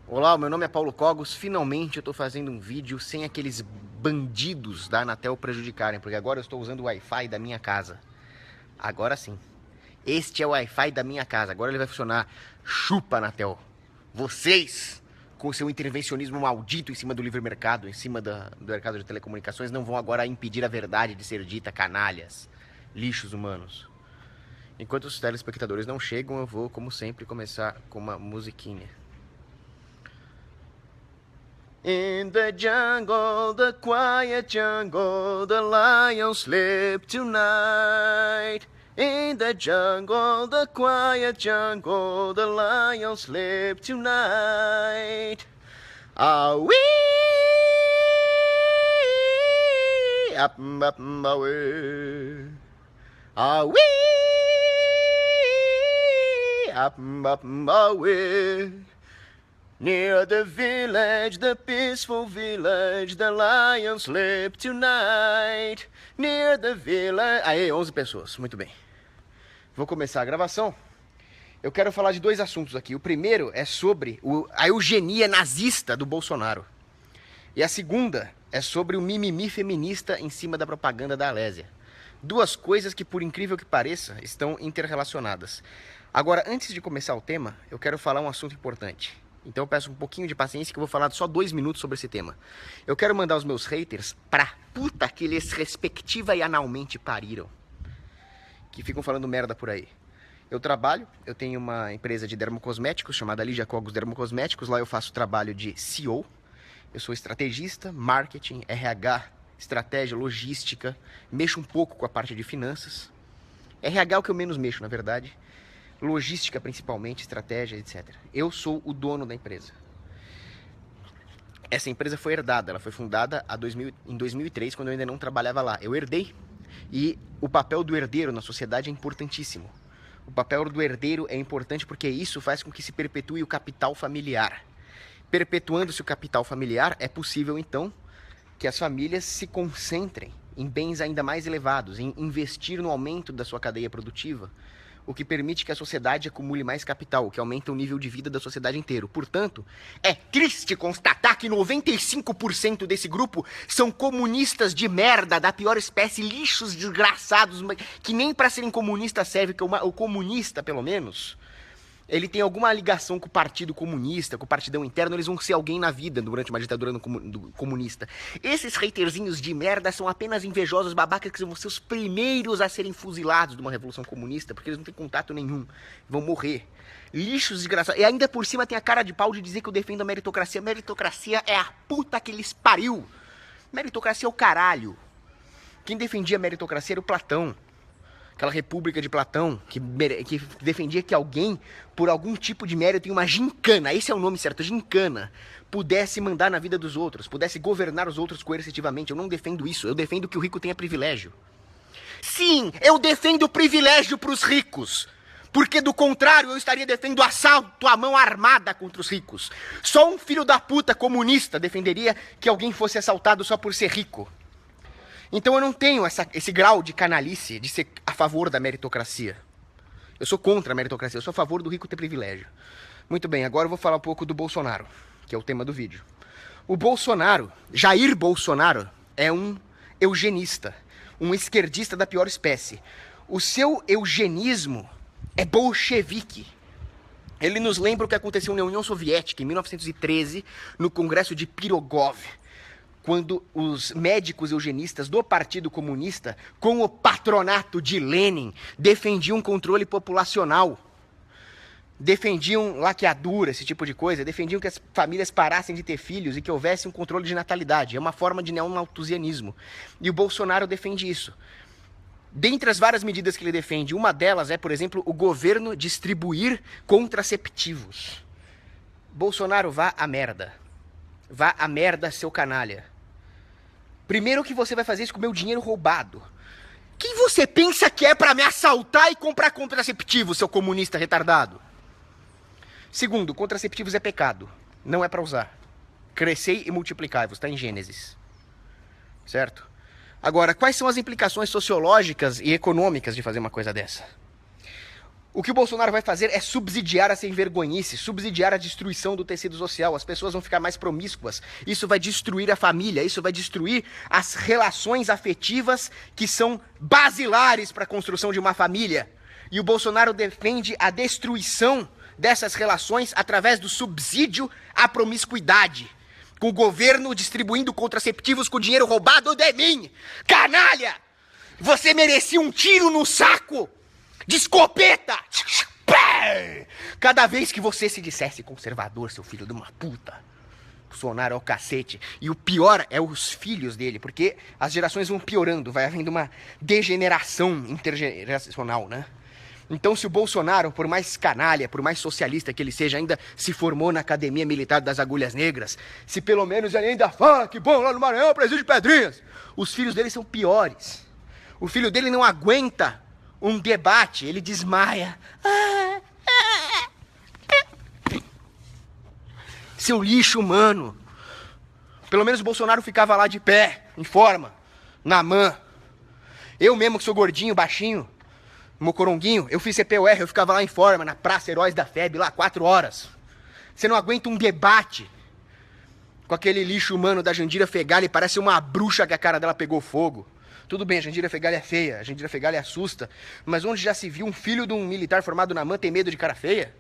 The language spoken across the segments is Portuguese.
Olá, meu nome é Paulo Cogos. Finalmente eu tô fazendo um vídeo sem aqueles bandidos da Anatel prejudicarem, porque agora eu estou usando o Wi-Fi da minha casa. Agora sim. Este é o Wi-Fi da minha casa. Agora ele vai funcionar. Chupa, Anatel. Vocês, com seu intervencionismo maldito em cima do livre mercado, em cima do mercado de telecomunicações, não vão agora impedir a verdade de ser dita, canalhas, lixos humanos. Enquanto os telespectadores não chegam, eu vou, como sempre, começar com uma musiquinha. In the jungle, the quiet jungle, the lions sleep tonight. In the jungle, the quiet jungle, the lions sleep tonight. Ah, wee, up, up, away. Ah, wee, up, away. Near the village, the peaceful village, the lions sleep tonight. Near the village... Aê, 11 pessoas, muito bem. Vou começar a gravação. Eu quero falar de dois assuntos aqui. O primeiro é sobre a eugenia nazista do Bolsonaro. E a segunda é sobre o mimimi feminista em cima da propaganda da Alésia. Duas coisas que, por incrível que pareça, estão interrelacionadas. Agora, antes de começar o tema, eu quero falar um assunto importante. Então eu peço um pouquinho de paciência que eu vou falar só 2 minutos sobre esse tema. Eu quero mandar os meus haters pra puta que eles respectiva e analmente pariram. Que ficam falando merda por aí. Eu tenho uma empresa de dermocosméticos chamada Lígia Cogos Dermocosméticos. Lá eu faço trabalho de CEO. Eu sou estrategista, marketing, RH, estratégia, logística. Mexo um pouco com a parte de finanças. RH é o que eu menos mexo, na verdade. Logística principalmente, estratégia, etc. Eu sou o dono da empresa. Essa empresa foi herdada, ela foi fundada em 2003, quando eu ainda não trabalhava lá. Eu herdei, e o papel do herdeiro na sociedade é importantíssimo. O papel do herdeiro é importante porque isso faz com que se perpetue o capital familiar. Perpetuando-se o capital familiar, é possível então que as famílias se concentrem em bens ainda mais elevados, em investir no aumento da sua cadeia produtiva, o que permite que a sociedade acumule mais capital, o que aumenta o nível de vida da sociedade inteira. Portanto, é triste constatar que 95% desse grupo são comunistas de merda, da pior espécie, lixos desgraçados, que nem para serem comunistas serve, que o comunista, pelo menos, ele tem alguma ligação com o Partido Comunista, com o partidão interno, eles vão ser alguém na vida durante uma ditadura comunista. Esses haterzinhos de merda são apenas invejosos babacas que vão ser os primeiros a serem fuzilados de uma revolução comunista, porque eles não têm contato nenhum, vão morrer. Lixos desgraçados. E ainda por cima tem a cara de pau de dizer que eu defendo a meritocracia. Meritocracia é a puta que eles pariu. Meritocracia é o caralho. Quem defendia a meritocracia era o Platão. Aquela república de Platão, que defendia que alguém, por algum tipo de mérito, em uma gincana, esse é o nome certo, gincana, pudesse mandar na vida dos outros, pudesse governar os outros coercitivamente. Eu não defendo isso, eu defendo que o rico tenha privilégio. Sim, eu defendo o privilégio para os ricos, porque do contrário eu estaria defendendo assalto à mão armada contra os ricos. Só um filho da puta comunista defenderia que alguém fosse assaltado só por ser rico. Então eu não tenho esse grau de canalice de ser a favor da meritocracia. Eu sou contra a meritocracia, eu sou a favor do rico ter privilégio. Muito bem, agora eu vou falar um pouco do Bolsonaro, que é o tema do vídeo. O Bolsonaro, Jair Bolsonaro, é um eugenista, um esquerdista da pior espécie. O seu eugenismo é bolchevique. Ele nos lembra o que aconteceu na União Soviética em 1913, no Congresso de Pirogov, quando os médicos eugenistas do Partido Comunista, com o patronato de Lenin, defendiam controle populacional, defendiam laqueadura, esse tipo de coisa, defendiam que as famílias parassem de ter filhos e que houvesse um controle de natalidade. É uma forma de neomalthusianismo. E o Bolsonaro defende isso. Dentre as várias medidas que ele defende, uma delas é, por exemplo, o governo distribuir contraceptivos. Bolsonaro, vá à merda. Vá à merda, seu canalha. Primeiro que você vai fazer isso com o meu dinheiro roubado. Quem você pensa que é pra me assaltar e comprar contraceptivo, seu comunista retardado? Segundo, contraceptivos é pecado. Não é pra usar. Crescei e multiplicai-vos, está em Gênesis. Certo? Agora, quais são as implicações sociológicas e econômicas de fazer uma coisa dessa? O que o Bolsonaro vai fazer é subsidiar a sem-vergonhice, subsidiar a destruição do tecido social. As pessoas vão ficar mais promíscuas. Isso vai destruir a família, isso vai destruir as relações afetivas que são basilares para a construção de uma família. E o Bolsonaro defende a destruição dessas relações através do subsídio à promiscuidade, com o governo distribuindo contraceptivos com dinheiro roubado de mim. Canalha! Você merecia um tiro no saco! De escopeta! Cada vez que você se dissesse conservador, seu filho de uma puta, Bolsonaro é o cacete. E o pior é os filhos dele, porque as gerações vão piorando, vai havendo uma degeneração intergeracional, né? Então, se o Bolsonaro, por mais canalha, por mais socialista que ele seja, ainda se formou na Academia Militar das Agulhas Negras, se pelo menos ele ainda fala que bom, lá no Maranhão, presídio de Pedrinhas, os filhos dele são piores. O filho dele não aguenta um debate, ele desmaia. Seu lixo humano. Pelo menos o Bolsonaro ficava lá de pé, em forma, na man. Eu mesmo que sou gordinho, baixinho, mocoronguinho, eu fiz CPUR, eu ficava lá em forma, na Praça Heróis da FEB, lá 4 horas. Você não aguenta um debate com aquele lixo humano da Jandira Fegali, parece uma bruxa que a cara dela pegou fogo. Tudo bem, a Jandira Fegali é feia, a Jandira Fegali assusta, mas onde já se viu um filho de um militar formado na MAN ter medo de cara feia?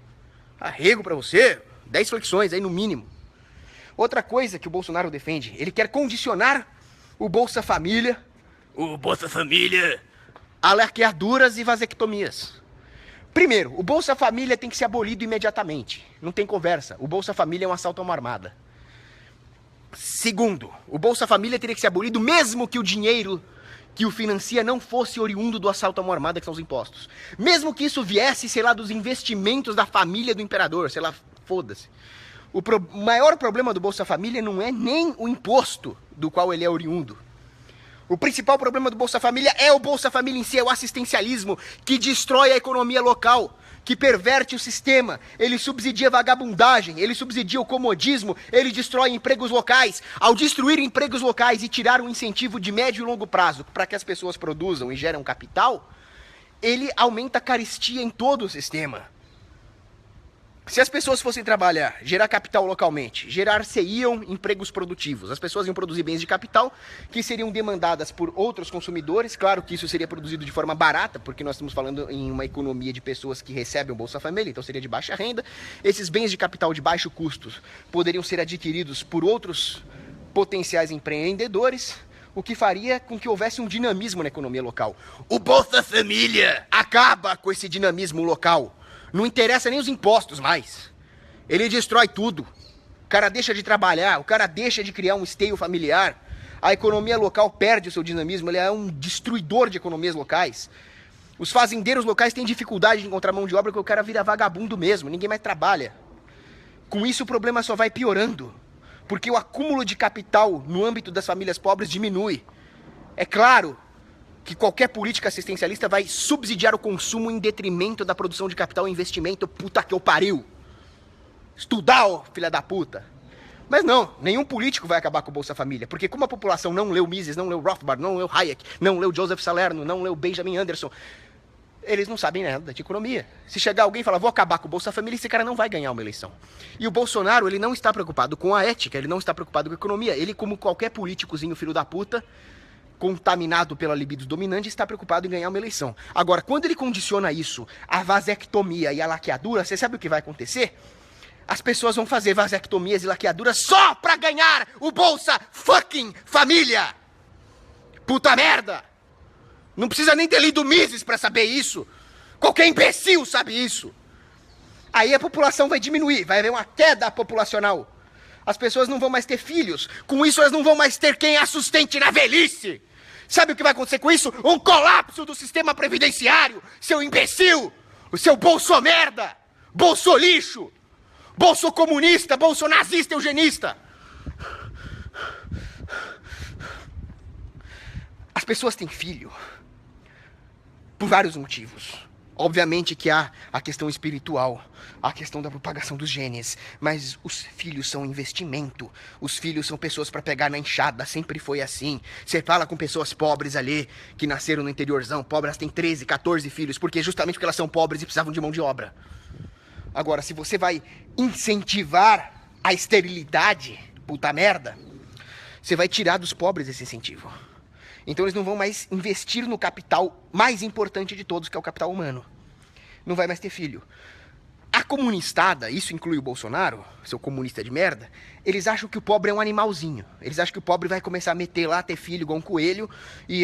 Arrego pra você, 10 flexões aí no mínimo. Outra coisa que o Bolsonaro defende, ele quer condicionar o Bolsa Família, a laqueaduras e vasectomias. Primeiro, o Bolsa Família tem que ser abolido imediatamente, não tem conversa, o Bolsa Família é um assalto a uma armada. Segundo, o Bolsa Família teria que ser abolido mesmo que o dinheiro que o financia não fosse oriundo do assalto a uma armada, que são os impostos. Mesmo que isso viesse, sei lá, dos investimentos da família do imperador, sei lá, foda-se. O maior problema do Bolsa Família não é nem o imposto do qual ele é oriundo. O principal problema do Bolsa Família é o Bolsa Família em si, é o assistencialismo, que destrói a economia local, que perverte o sistema, ele subsidia a vagabundagem, ele subsidia o comodismo, ele destrói empregos locais. Ao destruir empregos locais e tirar um incentivo de médio e longo prazo para que as pessoas produzam e geram capital, ele aumenta a carestia em todo o sistema. Se as pessoas fossem trabalhar, gerar capital localmente, gerar-se-iam empregos produtivos. As pessoas iam produzir bens de capital que seriam demandadas por outros consumidores. Claro que isso seria produzido de forma barata, porque nós estamos falando em uma economia de pessoas que recebem o Bolsa Família, então seria de baixa renda. Esses bens de capital de baixo custo poderiam ser adquiridos por outros potenciais empreendedores, o que faria com que houvesse um dinamismo na economia local. O Bolsa Família acaba com esse dinamismo local. Não interessa nem os impostos mais. Ele destrói tudo. O cara deixa de trabalhar, o cara deixa de criar um esteio familiar. A economia local perde o seu dinamismo, ele é um destruidor de economias locais. Os fazendeiros locais têm dificuldade de encontrar mão de obra porque o cara vira vagabundo mesmo, ninguém mais trabalha. Com isso o problema só vai piorando, porque o acúmulo de capital no âmbito das famílias pobres diminui. É claro que qualquer política assistencialista vai subsidiar o consumo em detrimento da produção de capital e investimento. Puta que eu pariu! Estudar, ó, filha da puta! Mas não, nenhum político vai acabar com o Bolsa Família, porque como a população não leu Mises, não leu Rothbard, não leu Hayek, não leu Joseph Salerno, não leu Benjamin Anderson, eles não sabem nada de economia. Se chegar alguém e falar, vou acabar com o Bolsa Família, esse cara não vai ganhar uma eleição. E o Bolsonaro, ele não está preocupado com a ética, ele não está preocupado com a economia. Ele, como qualquer políticozinho filho da puta, contaminado pela libido dominante, está preocupado em ganhar uma eleição. Agora, quando ele condiciona isso à vasectomia e à laqueadura, você sabe o que vai acontecer? As pessoas vão fazer vasectomias e laqueaduras só pra ganhar o Bolsa fucking Família! Puta merda! Não precisa nem ter lido Mises pra saber isso. Qualquer imbecil sabe isso. Aí a população vai diminuir, vai haver uma queda populacional. As pessoas não vão mais ter filhos. Com isso, elas não vão mais ter quem as sustente na velhice. Sabe o que vai acontecer com isso? Um colapso do sistema previdenciário, seu imbecil, o seu bolsomerda, bolsolixo, bolsocomunista, bolsonazista, eugenista. As pessoas têm filho por vários motivos. Obviamente que há a questão espiritual, a questão da propagação dos genes, mas os filhos são investimento. Os filhos são pessoas para pegar na enxada, sempre foi assim. Você fala com pessoas pobres ali, que nasceram no interiorzão, pobres, elas têm 13, 14 filhos, justamente porque elas são pobres e precisavam de mão de obra. Agora, se você vai incentivar a esterilidade, puta merda, você vai tirar dos pobres esse incentivo. Então eles não vão mais investir no capital mais importante de todos, que é o capital humano. Não vai mais ter filho. A comunistada, isso inclui o Bolsonaro, seu comunista de merda, eles acham que o pobre é um animalzinho. Eles acham que o pobre vai começar a meter lá, ter filho igual um coelho, e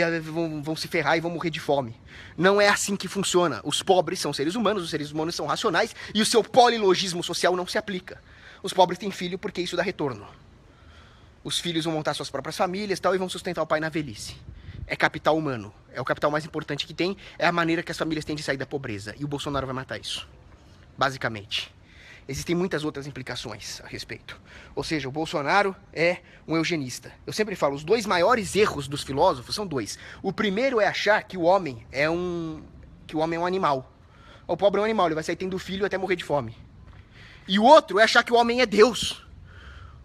vão se ferrar e vão morrer de fome. Não é assim que funciona. Os pobres são seres humanos, os seres humanos são racionais, e o seu polilogismo social não se aplica. Os pobres têm filho porque isso dá retorno. Os filhos vão montar suas próprias famílias e vão sustentar o pai na velhice. É capital humano. É o capital mais importante que tem. É a maneira que as famílias têm de sair da pobreza. E o Bolsonaro vai matar isso. Basicamente. Existem muitas outras implicações a respeito. Ou seja, o Bolsonaro é um eugenista. Eu sempre falo, os dois maiores erros dos filósofos são dois. O primeiro é achar que o homem é um animal. O pobre é um animal, ele vai sair tendo filho até morrer de fome. E o outro é achar que o homem é Deus.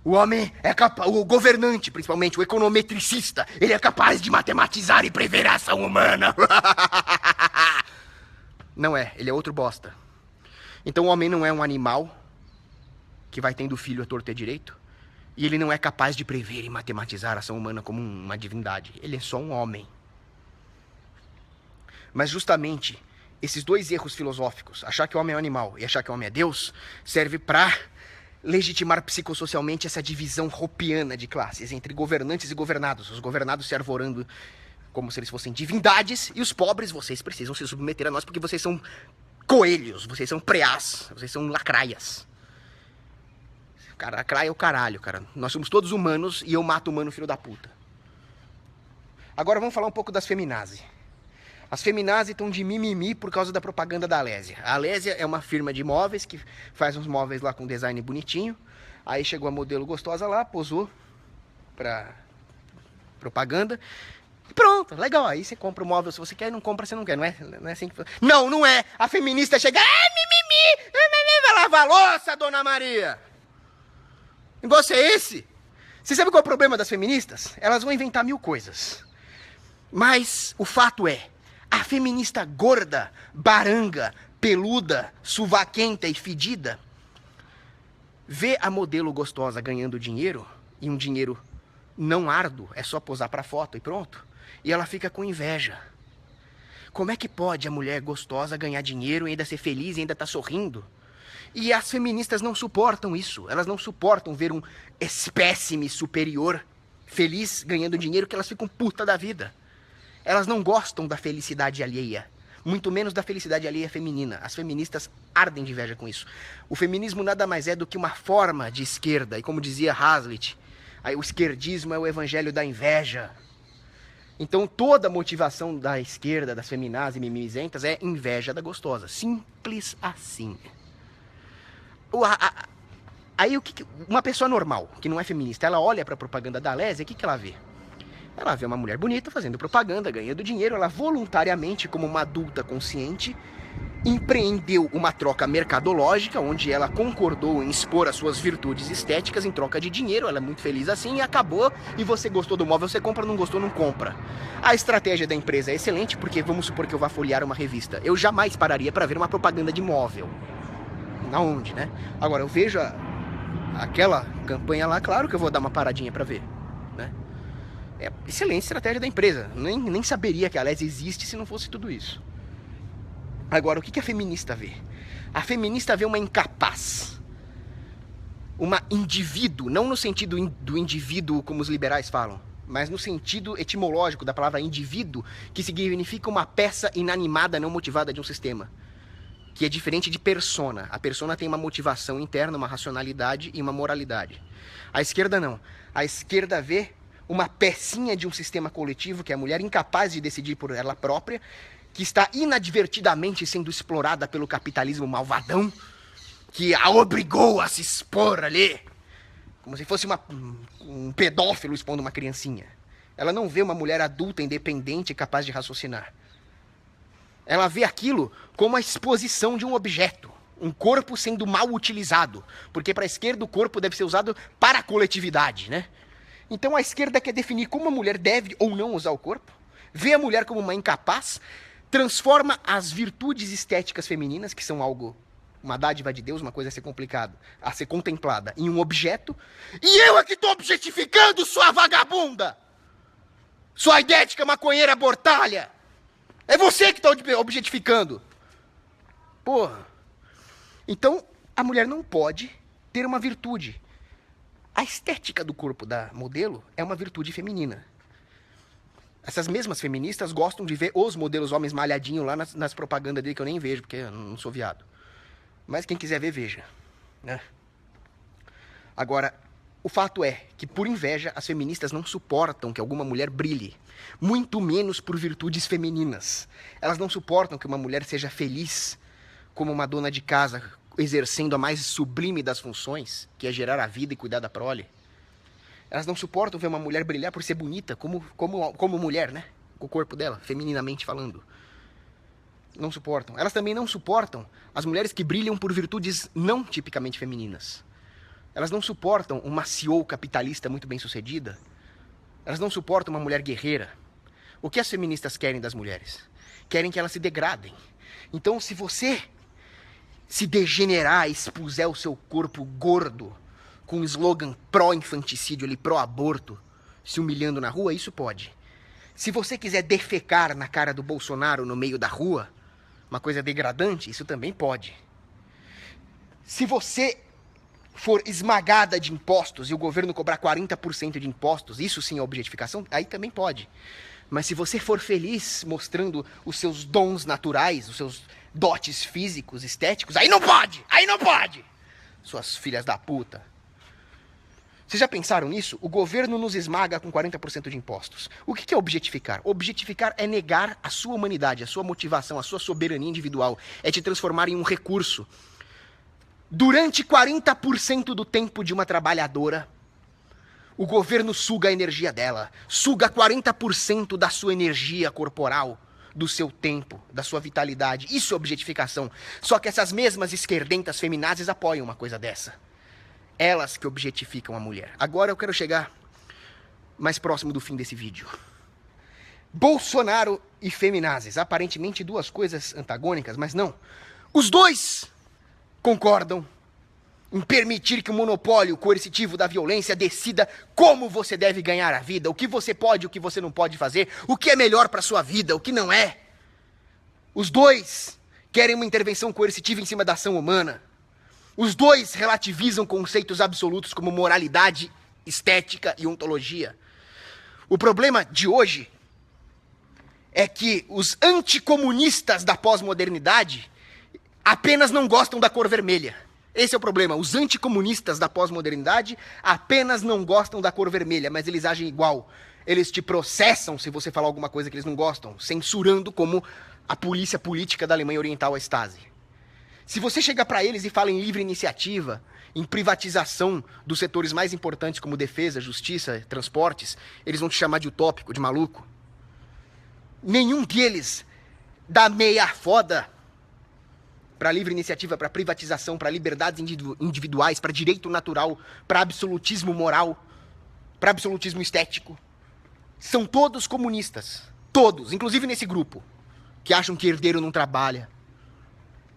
O homem é capaz, o governante, principalmente, o econometricista, ele é capaz de matematizar e prever a ação humana. Não é, ele é outro bosta. Então o homem não é um animal que vai tendo filho à torto e à direito, e ele não é capaz de prever e matematizar a ação humana como uma divindade. Ele é só um homem. Mas justamente esses dois erros filosóficos, achar que o homem é um animal e achar que o homem é Deus, serve para legitimar psicossocialmente essa divisão hopiana de classes entre governantes e governados. Os governados se arvorando como se eles fossem divindades, e os pobres, vocês precisam se submeter a nós porque vocês são coelhos, vocês são preás, vocês são lacraias. Cara, lacraia é o caralho, cara. Nós somos todos humanos e eu mato humano, filho da puta. Agora vamos falar um pouco das feminazes. As feminazes estão de mimimi por causa da propaganda da Alésia. A Alésia é uma firma de móveis que faz uns móveis lá com design bonitinho. Aí chegou a modelo gostosa lá, posou pra propaganda. E pronto, legal. Aí você compra o móvel se você quer e não compra se não quer. Não é assim que... Não, não é. A feminista chega... mimimi! Vai lavar a louça, dona Maria! O negócio é esse. Você sabe qual é o problema das feministas? Elas vão inventar 1000 coisas. Mas o fato é, a feminista gorda, baranga, peluda, suvaquenta e fedida vê a modelo gostosa ganhando dinheiro, e um dinheiro não árduo, é só posar pra foto e pronto, e ela fica com inveja. Como é que pode a mulher gostosa ganhar dinheiro e ainda ser feliz e ainda tá sorrindo? E as feministas não suportam isso, elas não suportam ver um espécime superior feliz ganhando dinheiro, que elas ficam puta da vida. Elas não gostam da felicidade alheia, muito menos da felicidade alheia feminina. As feministas ardem de inveja com isso. O feminismo nada mais é do que uma forma de esquerda, e como dizia Hazlitt, o esquerdismo é o evangelho da inveja. Então toda a motivação da esquerda, das feminazes e mimizentas, é inveja da gostosa. Simples assim. Aí uma pessoa normal, que não é feminista, ela olha para a propaganda da Alésia, o que ela vê? Ela vê uma mulher bonita fazendo propaganda, ganhando dinheiro. Ela voluntariamente, como uma adulta consciente, empreendeu uma troca mercadológica, onde ela concordou em expor as suas virtudes estéticas em troca de dinheiro. Ela é muito feliz assim e acabou. E você gostou do móvel, você compra, não gostou, não compra. A estratégia da empresa é excelente, porque vamos supor que eu vá folhear uma revista. Eu jamais pararia para ver uma propaganda de móvel. Aonde, né? Agora, eu vejo aquela campanha lá, claro que eu vou dar uma paradinha para ver, né? É excelente estratégia da empresa. Nem saberia que a Alésia existe se não fosse tudo isso. Agora, o que a feminista vê? A feminista vê uma incapaz. Uma indivíduo, não no sentido do indivíduo como os liberais falam, mas no sentido etimológico da palavra indivíduo, que significa uma peça inanimada não motivada de um sistema. Que é diferente de persona. A persona tem uma motivação interna, uma racionalidade e uma moralidade. A esquerda não. A esquerda vê uma pecinha de um sistema coletivo, que é a mulher incapaz de decidir por ela própria, que está inadvertidamente sendo explorada pelo capitalismo malvadão, que a obrigou a se expor ali, como se fosse um pedófilo expondo uma criancinha. Ela não vê uma mulher adulta, independente e capaz de raciocinar. Ela vê aquilo como a exposição de um objeto, um corpo sendo mal utilizado, porque para a esquerda o corpo deve ser usado para a coletividade, né? Então a esquerda quer definir como a mulher deve ou não usar o corpo, vê a mulher como uma incapaz, transforma as virtudes estéticas femininas, que são algo, uma dádiva de Deus, uma coisa a ser complicada, a ser contemplada, em um objeto, e eu aqui estou objetificando sua vagabunda! Sua idética maconheira abortalha! É você que está objetificando! Porra! Então, a mulher não pode ter uma virtude. A estética do corpo da modelo é uma virtude feminina. Essas mesmas feministas gostam de ver os modelos homens malhadinhos lá nas propagandas dele, que eu nem vejo, porque eu não sou viado. Mas quem quiser ver, veja. Né? Agora, o fato é que, por inveja, as feministas não suportam que alguma mulher brilhe. Muito menos por virtudes femininas. Elas não suportam que uma mulher seja feliz como uma dona de casa, exercendo a mais sublime das funções, que é gerar a vida e cuidar da prole. Elas não suportam ver uma mulher brilhar por ser bonita, como mulher, né? Com o corpo dela, femininamente falando. Não suportam. Elas também não suportam as mulheres que brilham por virtudes não tipicamente femininas. Elas não suportam uma CEO capitalista muito bem sucedida. Elas não suportam uma mulher guerreira. O que as feministas querem das mulheres? Querem que elas se degradem. Então, se você se degenerar, expuser o seu corpo gordo, com um slogan pró-infanticídio, ali, pró-aborto, se humilhando na rua, isso pode. Se você quiser defecar na cara do Bolsonaro no meio da rua, uma coisa degradante, isso também pode. Se você for esmagada de impostos e o governo cobrar 40% de impostos, isso sim é objetificação, aí também pode. Mas se você for feliz mostrando os seus dons naturais, os seus dotes físicos, estéticos, aí não pode! Aí não pode! Suas filhas da puta. Vocês já pensaram nisso? O governo nos esmaga com 40% de impostos. O que é objetificar? Objetificar é negar a sua humanidade, a sua motivação, a sua soberania individual. É te transformar em um recurso. Durante 40% do tempo de uma trabalhadora, o governo suga a energia dela. Suga 40% da sua energia corporal, do seu tempo, da sua vitalidade. Isso é objetificação. Só que essas mesmas esquerdentas feminazes apoiam uma coisa dessa. Elas que objetificam a mulher. Agora eu quero chegar mais próximo do fim desse vídeo. Bolsonaro e feminazes. Aparentemente duas coisas antagônicas, mas não. Os dois concordam em permitir que o monopólio coercitivo da violência decida como você deve ganhar a vida, o que você pode e o que você não pode fazer, o que é melhor para sua vida, o que não é. Os dois querem uma intervenção coercitiva em cima da ação humana. Os dois relativizam conceitos absolutos como moralidade, estética e ontologia. O problema de hoje é que os anticomunistas da pós-modernidade apenas não gostam da cor vermelha. Esse é o problema. Os anticomunistas da pós-modernidade apenas não gostam da cor vermelha, mas eles agem igual. Eles te processam se você falar alguma coisa que eles não gostam, censurando como a polícia política da Alemanha Oriental, a Stasi. Se você chegar para eles e fala em livre iniciativa, em privatização dos setores mais importantes como defesa, justiça, transportes, eles vão te chamar de utópico, de maluco. Nenhum deles dá meia foda para livre iniciativa, para privatização, para liberdades individuais, para direito natural, para absolutismo moral, para absolutismo estético. São todos comunistas. Todos, inclusive nesse grupo, que acham que herdeiro não trabalha.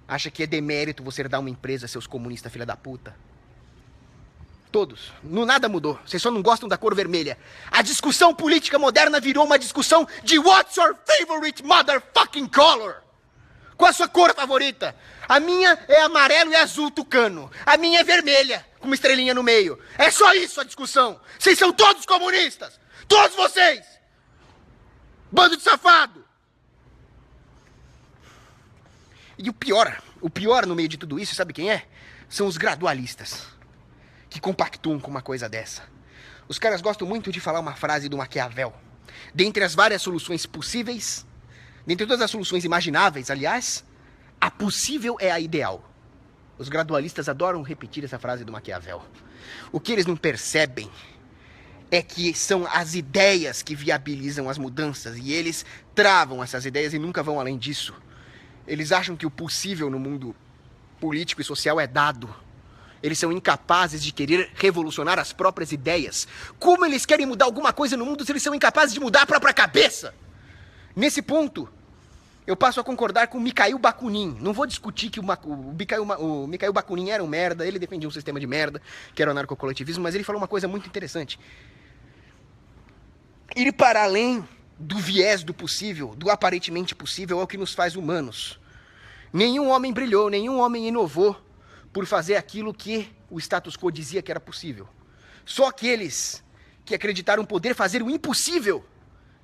Acha que é demérito você herdar uma empresa, seus comunistas, filha da puta. Todos. Nada mudou. Vocês só não gostam da cor vermelha. A discussão política moderna virou uma discussão de what's your favorite motherfucking color? Qual a sua cor favorita? A minha é amarelo e azul tucano. A minha é vermelha, com uma estrelinha no meio. É só isso a discussão. Vocês são todos comunistas. Todos vocês. Bando de safado. E o pior no meio de tudo isso, sabe quem é? São os gradualistas, que compactuam com uma coisa dessa. Os caras gostam muito de falar uma frase do Maquiavel. Dentre as várias soluções possíveis, dentre todas as soluções imagináveis, aliás, a possível é a ideal. Os gradualistas adoram repetir essa frase do Maquiavel. O que eles não percebem é que são as ideias que viabilizam as mudanças, e eles travam essas ideias e nunca vão além disso. Eles acham que o possível no mundo político e social é dado. Eles são incapazes de querer revolucionar as próprias ideias. Como eles querem mudar alguma coisa no mundo se eles são incapazes de mudar a própria cabeça? Nesse ponto, eu passo a concordar com Mikhail Bakunin. Não vou discutir que o Mikhail Bakunin era um merda, ele defendia um sistema de merda, que era o anarcocoletivismo, mas ele falou uma coisa muito interessante. Ir para além do viés do possível, do aparentemente possível, é o que nos faz humanos. Nenhum homem brilhou, nenhum homem inovou por fazer aquilo que o status quo dizia que era possível. Só aqueles que acreditaram poder fazer o impossível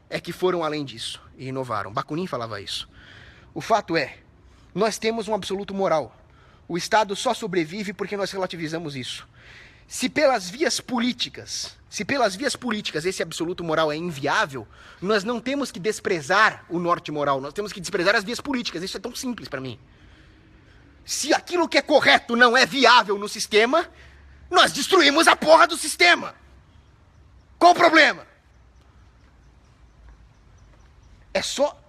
é que foram além disso e inovaram. Bakunin falava isso. O fato é, nós temos um absoluto moral. O Estado só sobrevive porque nós relativizamos isso. Se pelas vias políticas esse absoluto moral é inviável, nós não temos que desprezar o norte moral, nós temos que desprezar as vias políticas. Isso é tão simples para mim. Se aquilo que é correto não é viável no sistema, nós destruímos a porra do sistema. Qual o problema? É só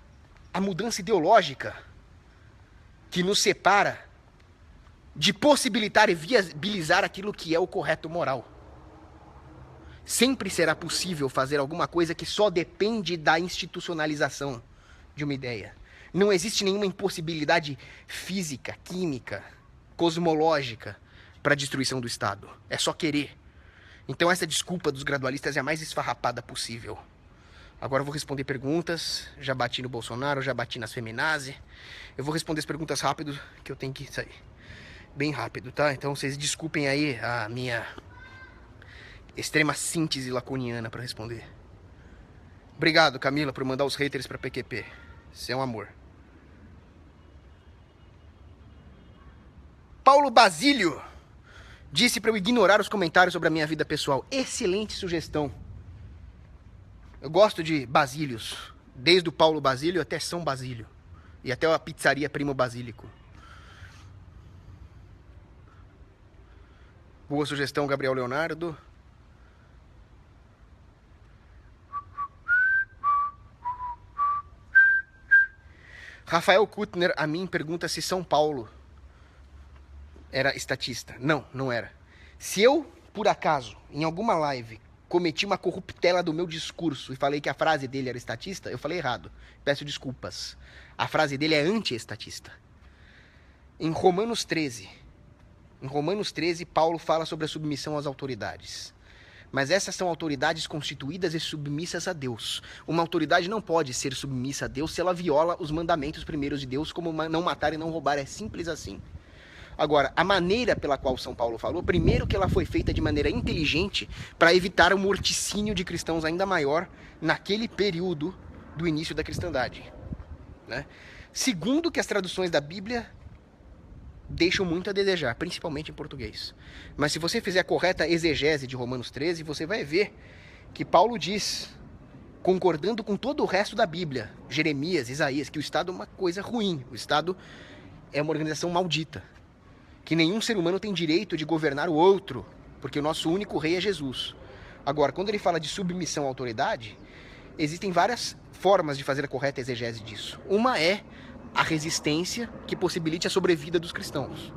a mudança ideológica que nos separa de possibilitar e viabilizar aquilo que é o correto moral. Sempre será possível fazer alguma coisa que só depende da institucionalização de uma ideia. Não existe nenhuma impossibilidade física, química, cosmológica para a destruição do Estado. É só querer. Então essa desculpa dos gradualistas é a mais esfarrapada possível. Agora eu vou responder perguntas. Já bati no Bolsonaro, já bati nas feminazes. Eu vou responder as perguntas rápido, que eu tenho que sair. Bem rápido, tá? Então vocês desculpem aí a minha extrema síntese laconiana para responder. Obrigado, Camila, por mandar os haters para PQP. Você é um amor. Paulo Basílio disse para eu ignorar os comentários sobre a minha vida pessoal. Excelente sugestão. Eu gosto de Basílios, desde o Paulo Basílio até São Basílio. E até a pizzaria Primo Basílico. Boa sugestão, Gabriel Leonardo. Rafael Kutner a mim pergunta se São Paulo era estatista. Não, não era. Se eu, por acaso, em alguma live, cometi uma corruptela do meu discurso e falei que a frase dele era estatista, eu falei errado. Peço desculpas. A frase dele é anti-estatista. Em Romanos 13, Paulo fala sobre a submissão às autoridades. Mas essas são autoridades constituídas e submissas a Deus. Uma autoridade não pode ser submissa a Deus se ela viola os mandamentos primeiros de Deus, como não matar e não roubar. É simples assim. Agora, a maneira pela qual São Paulo falou, primeiro que ela foi feita de maneira inteligente para evitar um morticínio de cristãos ainda maior naquele período do início da cristandade, né? Segundo que as traduções da Bíblia deixam muito a desejar, principalmente em português. Mas se você fizer a correta exegese de Romanos 13, você vai ver que Paulo diz, concordando com todo o resto da Bíblia, Jeremias, Isaías, que o Estado é uma coisa ruim, o Estado é uma organização maldita, que nenhum ser humano tem direito de governar o outro, porque o nosso único rei é Jesus. Agora, quando ele fala de submissão à autoridade, existem várias formas de fazer a correta exegese disso. Uma é a resistência que possibilite a sobrevida dos cristãos.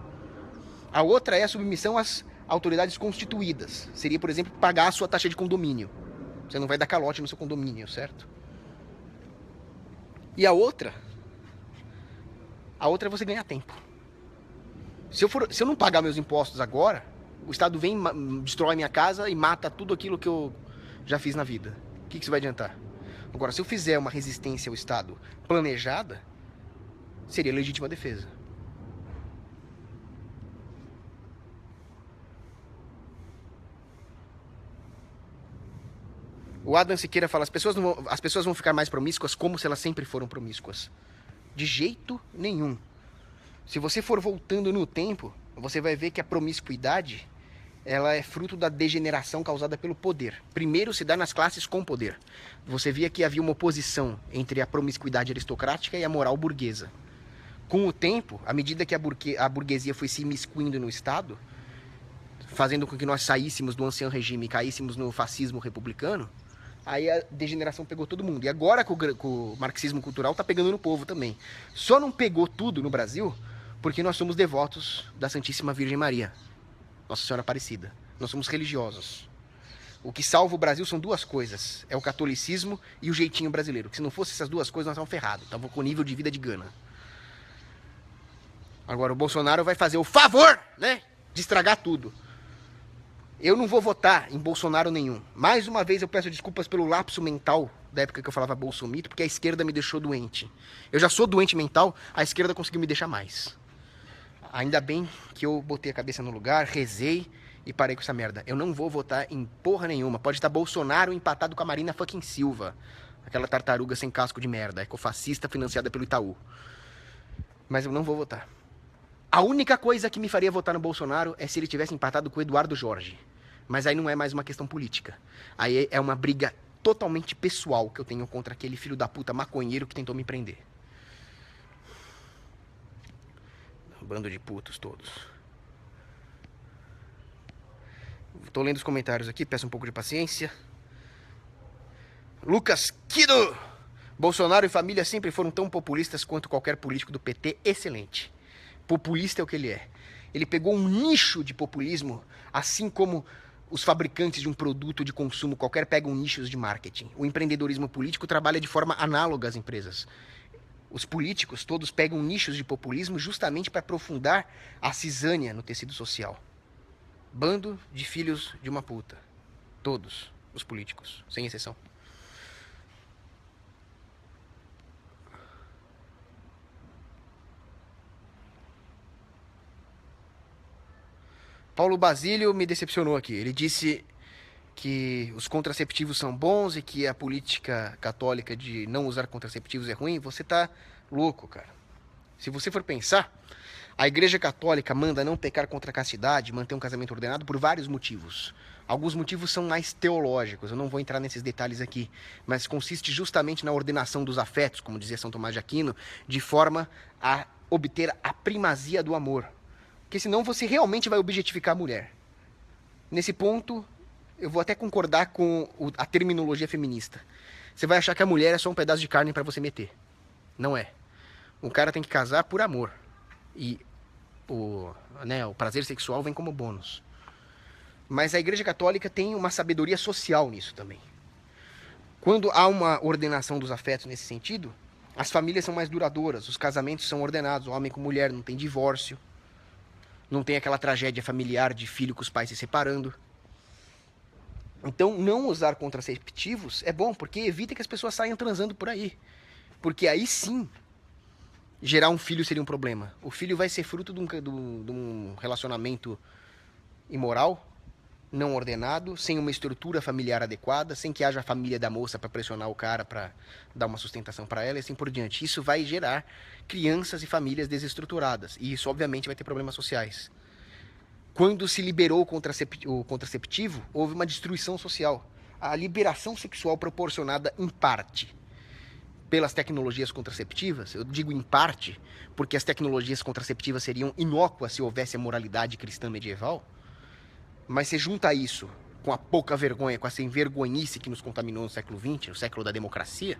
A outra é a submissão às autoridades constituídas. Seria, por exemplo, pagar a sua taxa de condomínio. Você não vai dar calote no seu condomínio, certo? E a outra é você ganhar tempo. Se eu não pagar meus impostos agora, o Estado vem, destrói minha casa e mata tudo aquilo que eu já fiz na vida. O que isso vai adiantar? Agora, se eu fizer uma resistência ao Estado planejada, seria legítima defesa. O Adam Siqueira fala, as pessoas vão ficar mais promíscuas como se elas sempre foram promíscuas. De jeito nenhum. Se você for voltando no tempo, você vai ver que a promiscuidade, ela é fruto da degeneração causada pelo poder. Primeiro se dá nas classes com poder. Você via que havia uma oposição entre a promiscuidade aristocrática e a moral burguesa. Com o tempo, à medida que a burguesia foi se imiscuindo no Estado, fazendo com que nós saíssemos do ancião regime e caíssemos no fascismo republicano, Aí a degeneração pegou todo mundo. E agora com o marxismo cultural tá pegando no povo também. Só não pegou tudo no Brasil porque nós somos devotos da Santíssima Virgem Maria, Nossa Senhora Aparecida. Nós somos religiosos. O que salva o Brasil são duas coisas. É o catolicismo e o jeitinho brasileiro. Que se não fosse essas duas coisas, nós estávamos ferrados. Estávamos com nível de vida de Gana. Agora o Bolsonaro vai fazer o favor, né, de estragar tudo. Eu não vou votar em Bolsonaro nenhum. Mais uma vez eu peço desculpas pelo lapso mental da época que eu falava bolsomito, porque a esquerda me deixou doente. Eu já sou doente mental, a esquerda conseguiu me deixar mais. Ainda bem que eu botei a cabeça no lugar, rezei e parei com essa merda. Eu não vou votar em porra nenhuma. Pode estar Bolsonaro empatado com a Marina fucking Silva. Aquela tartaruga sem casco de merda, ecofascista financiada pelo Itaú. Mas eu não vou votar. A única coisa que me faria votar no Bolsonaro é se ele tivesse empatado com o Eduardo Jorge. Mas aí não é mais uma questão política. Aí é uma briga totalmente pessoal que eu tenho contra aquele filho da puta maconheiro que tentou me prender. Bando de putos todos. Tô lendo os comentários aqui, peço um pouco de paciência. Lucas Kido! Bolsonaro e família sempre foram tão populistas quanto qualquer político do PT. Excelente. Populista é o que ele é. Ele pegou um nicho de populismo, assim como os fabricantes de um produto de consumo qualquer pegam nichos de marketing. O empreendedorismo político trabalha de forma análoga às empresas. Os políticos todos pegam nichos de populismo justamente para aprofundar a cisânia no tecido social. Bando de filhos de uma puta. Todos os políticos, sem exceção. Paulo Basílio me decepcionou aqui. Ele disse que os contraceptivos são bons e que a política católica de não usar contraceptivos é ruim. Você tá louco, cara. Se você for pensar, a Igreja Católica manda não pecar contra a castidade, manter um casamento ordenado por vários motivos. Alguns motivos são mais teológicos, eu não vou entrar nesses detalhes aqui, mas consiste justamente na ordenação dos afetos, como dizia São Tomás de Aquino, de forma a obter a primazia do amor. Porque senão você realmente vai objetificar a mulher. Nesse ponto, eu vou até concordar com a terminologia feminista. Você vai achar que a mulher é só um pedaço de carne para você meter. Não é. O cara tem que casar por amor. E o prazer sexual vem como bônus. Mas a Igreja Católica tem uma sabedoria social nisso também. Quando há uma ordenação dos afetos nesse sentido, as famílias são mais duradouras, os casamentos são ordenados, homem com mulher, não tem divórcio. Não tem aquela tragédia familiar de filho com os pais se separando. Então, não usar contraceptivos é bom, porque evita que as pessoas saiam transando por aí. Porque aí sim, gerar um filho seria um problema. O filho vai ser fruto de um relacionamento imoral, não ordenado, sem uma estrutura familiar adequada, sem que haja a família da moça para pressionar o cara para dar uma sustentação para ela e assim por diante. Isso vai gerar crianças e famílias desestruturadas. E isso, obviamente, vai ter problemas sociais. Quando se liberou o contraceptivo, houve uma destruição social. A liberação sexual proporcionada, em parte, pelas tecnologias contraceptivas, eu digo em parte, porque as tecnologias contraceptivas seriam inócuas se houvesse a moralidade cristã medieval, mas você junta isso com a pouca vergonha, com a sem-vergonhice que nos contaminou no século XX, no século da democracia,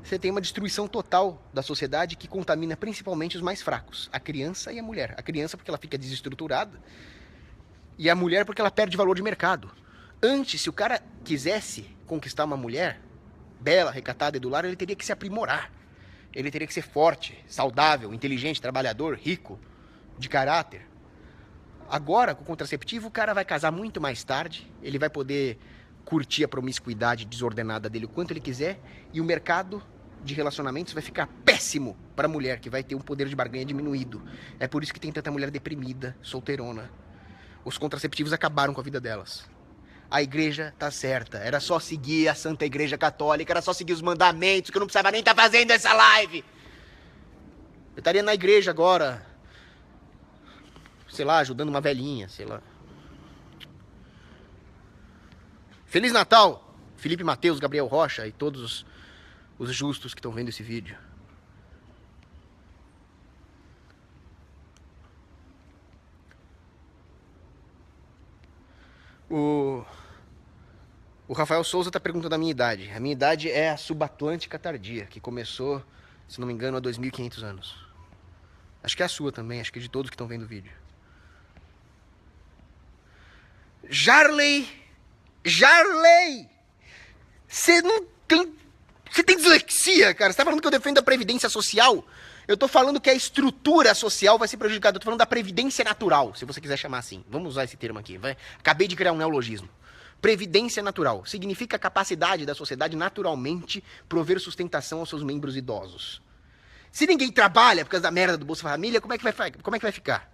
você tem uma destruição total da sociedade que contamina principalmente os mais fracos, a criança e a mulher. A criança porque ela fica desestruturada e a mulher porque ela perde valor de mercado. Antes, se o cara quisesse conquistar uma mulher bela, recatada e do lar, ele teria que se aprimorar. Ele teria que ser forte, saudável, inteligente, trabalhador, rico, de caráter. Agora, com o contraceptivo, o cara vai casar muito mais tarde, ele vai poder curtir a promiscuidade desordenada dele o quanto ele quiser, e o mercado de relacionamentos vai ficar péssimo para a mulher, que vai ter um poder de barganha diminuído. É por isso que tem tanta mulher deprimida, solteirona. Os contraceptivos acabaram com a vida delas. A igreja tá certa, era só seguir a Santa Igreja Católica, era só seguir os mandamentos, que eu não precisava nem estar fazendo essa live. Eu estaria na igreja agora, sei lá, ajudando uma velhinha, sei lá. Feliz Natal, Felipe Mateus, Gabriel Rocha e todos os justos que estão vendo esse vídeo. O Rafael Souza está perguntando a minha idade. A minha idade é a subatlântica tardia, que começou, se não me engano, há 2.500 anos. Acho que é a sua também, acho que é de todos que estão vendo o vídeo. Jarley! Você não tem... Você tem dislexia, cara? Você tá falando que eu defendo a previdência social? Eu tô falando que a estrutura social vai ser prejudicada. Eu tô falando da previdência natural, se você quiser chamar assim. Vamos usar esse termo aqui, vai. Acabei de criar um neologismo. Previdência natural significa a capacidade da sociedade naturalmente prover sustentação aos seus membros idosos. Se ninguém trabalha por causa da merda do Bolsa Família, como é que vai ficar?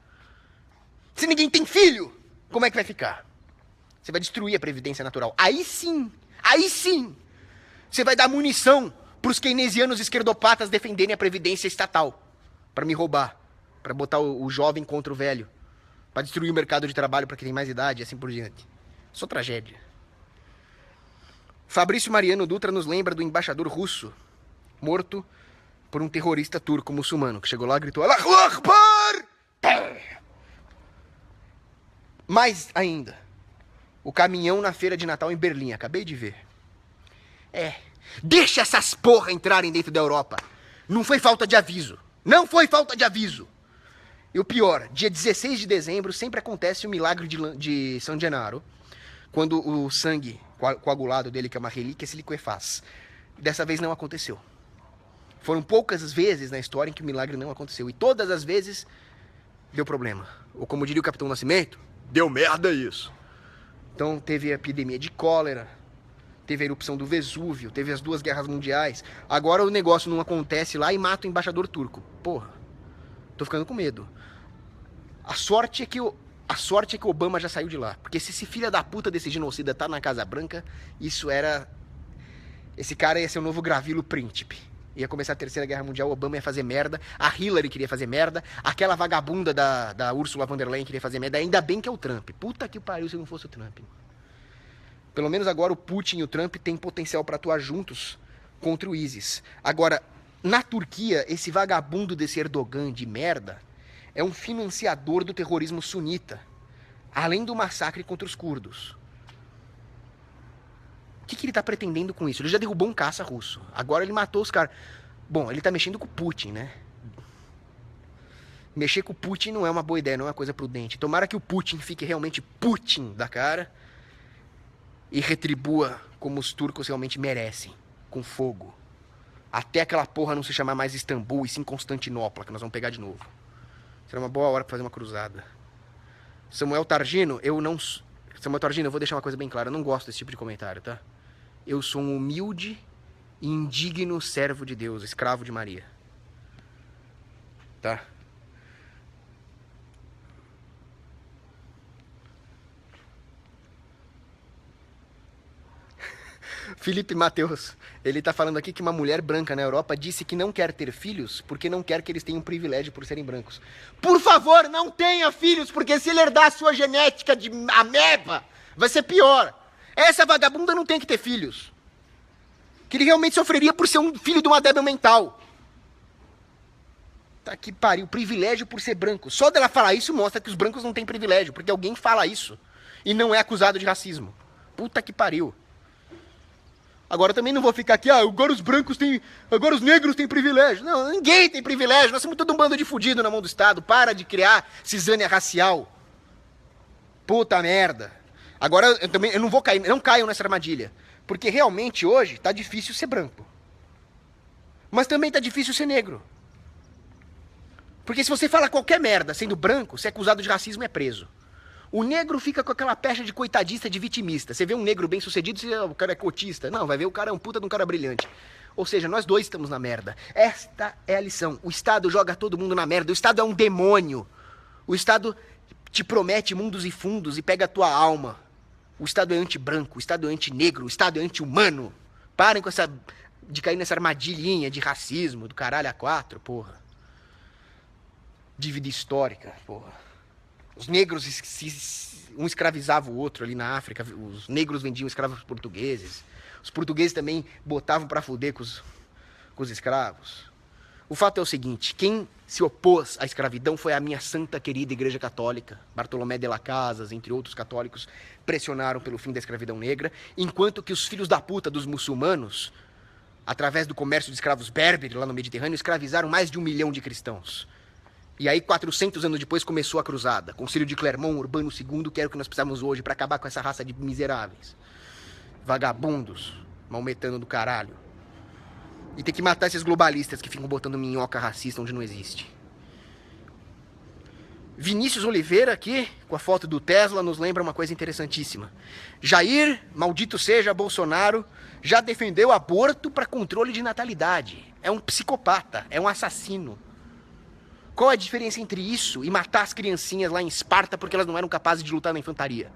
Se ninguém tem filho, como é que vai ficar? Você vai destruir a previdência natural. Aí sim, você vai dar munição para os keynesianos esquerdopatas defenderem a previdência estatal. Para me roubar. Para botar o jovem contra o velho. Para destruir o mercado de trabalho para quem tem mais idade e assim por diante. Só tragédia. Fabrício Mariano Dutra nos lembra do embaixador russo, morto por um terrorista turco muçulmano, que chegou lá e gritou Allahu Akbar! Mais ainda, o caminhão na feira de Natal em Berlim, acabei de ver. Deixa essas porra entrarem dentro da Europa. Não foi falta de aviso. Não foi falta de aviso. E o pior, dia 16 de dezembro sempre acontece o milagre de São Genaro, quando o sangue coagulado dele, que é uma relíquia, se liquefaz. Dessa vez não aconteceu. Foram poucas vezes na história em que o milagre não aconteceu. E todas as vezes deu problema. Ou como diria o Capitão Nascimento, deu merda isso. Então teve a epidemia de cólera, teve a erupção do Vesúvio, teve as 2 guerras mundiais. Agora o negócio não acontece lá e mata o embaixador turco. Porra, tô ficando com medo. A sorte é que o Obama já saiu de lá. Porque se esse filho da puta desse genocida tá na Casa Branca, esse cara ia ser o novo Gravilo Príncipe. Ia começar a Terceira Guerra Mundial, o Obama ia fazer merda, a Hillary queria fazer merda, aquela vagabunda da Ursula von der Leyen queria fazer merda. Ainda bem que é o Trump. Puta que pariu se não fosse o Trump. Pelo menos agora o Putin e o Trump têm potencial para atuar juntos contra o ISIS. Agora, na Turquia, esse vagabundo desse Erdogan de merda é um financiador do terrorismo sunita, além do massacre contra os curdos. O que ele tá pretendendo com isso? Ele já derrubou um caça russo. Agora ele matou os caras. Bom, ele tá mexendo com o Putin, né? Mexer com o Putin não é uma boa ideia, não é uma coisa prudente. Tomara que o Putin fique realmente Putin da cara e retribua como os turcos realmente merecem, com fogo. Até aquela porra não se chamar mais Istambul e sim Constantinopla, que nós vamos pegar de novo. Será uma boa hora pra fazer uma cruzada. Samuel Targino, eu vou deixar uma coisa bem clara, eu não gosto desse tipo de comentário, tá? Eu sou um humilde e indigno servo de Deus, escravo de Maria. Tá? Felipe Mateus, ele tá falando aqui que uma mulher branca na Europa disse que não quer ter filhos porque não quer que eles tenham privilégio por serem brancos. Por favor, não tenha filhos, porque se ele herdar a sua genética de ameba, vai ser pior. Essa vagabunda não tem que ter filhos. Que ele realmente sofreria por ser um filho de uma débil mental. Tá que pariu, privilégio por ser branco. Só dela falar isso mostra que os brancos não têm privilégio, porque alguém fala isso e não é acusado de racismo. Puta que pariu. Agora também não vou ficar aqui, agora os negros têm privilégio. Não, ninguém tem privilégio, nós somos todo um bando de fudido na mão do Estado. Para de criar cisânia racial. Puta merda. Agora eu não vou cair, não caiam nessa armadilha. Porque realmente hoje tá difícil ser branco. Mas também tá difícil ser negro. Porque se você fala qualquer merda sendo branco, se é acusado de racismo é preso. O negro fica com aquela pecha de coitadista, de vitimista. Você vê um negro bem sucedido, o cara é cotista. Não, vai ver o cara é um puta de um cara brilhante. Ou seja, nós dois estamos na merda. Esta é a lição. O Estado joga todo mundo na merda. O Estado é um demônio. O Estado te promete mundos e fundos e pega a tua alma. O Estado é anti-branco, o Estado é anti-negro, o Estado é anti-humano. Parem com essa de cair nessa armadilhinha de racismo, do caralho a 4, porra. Dívida histórica, porra. Os negros um escravizava o outro ali na África, os negros vendiam escravos portugueses. Os portugueses também botavam pra fuder com os escravos. O fato é o seguinte, quem se opôs à escravidão foi a minha santa querida Igreja Católica. Bartolomé de las Casas, entre outros católicos, pressionaram pelo fim da escravidão negra, enquanto que os filhos da puta dos muçulmanos, através do comércio de escravos berberes lá no Mediterrâneo, escravizaram mais de 1 milhão de cristãos. E aí, 400 anos depois, começou a cruzada. Concílio de Clermont, Urbano II, que era o que nós precisamos hoje para acabar com essa raça de miseráveis. Vagabundos, maometano do caralho. E tem que matar esses globalistas que ficam botando minhoca racista onde não existe. Vinícius Oliveira aqui, com a foto do Tesla, nos lembra uma coisa interessantíssima. Jair, maldito seja Bolsonaro, já defendeu aborto para controle de natalidade. É um psicopata, é um assassino. Qual é a diferença entre isso e matar as criancinhas lá em Esparta porque elas não eram capazes de lutar na infantaria?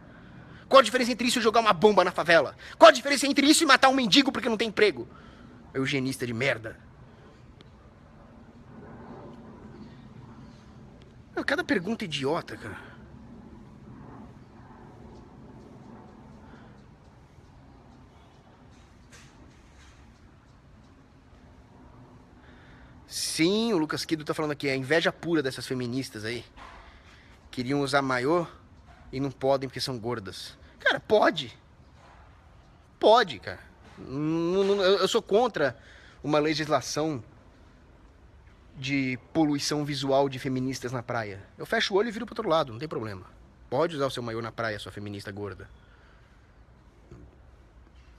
Qual a diferença entre isso e jogar uma bomba na favela? Qual a diferença entre isso e matar um mendigo porque não tem emprego? Eugenista de merda. Cada pergunta idiota, cara. Sim, o Lucas Kido tá falando aqui, a inveja pura dessas feministas aí. Queriam usar maiô e não podem porque são gordas. Cara, pode. Pode, cara. Eu sou contra uma legislação de poluição visual de feministas na praia. Eu fecho o olho e viro pro outro lado, não tem problema. Pode usar o seu maiô na praia, sua feminista gorda.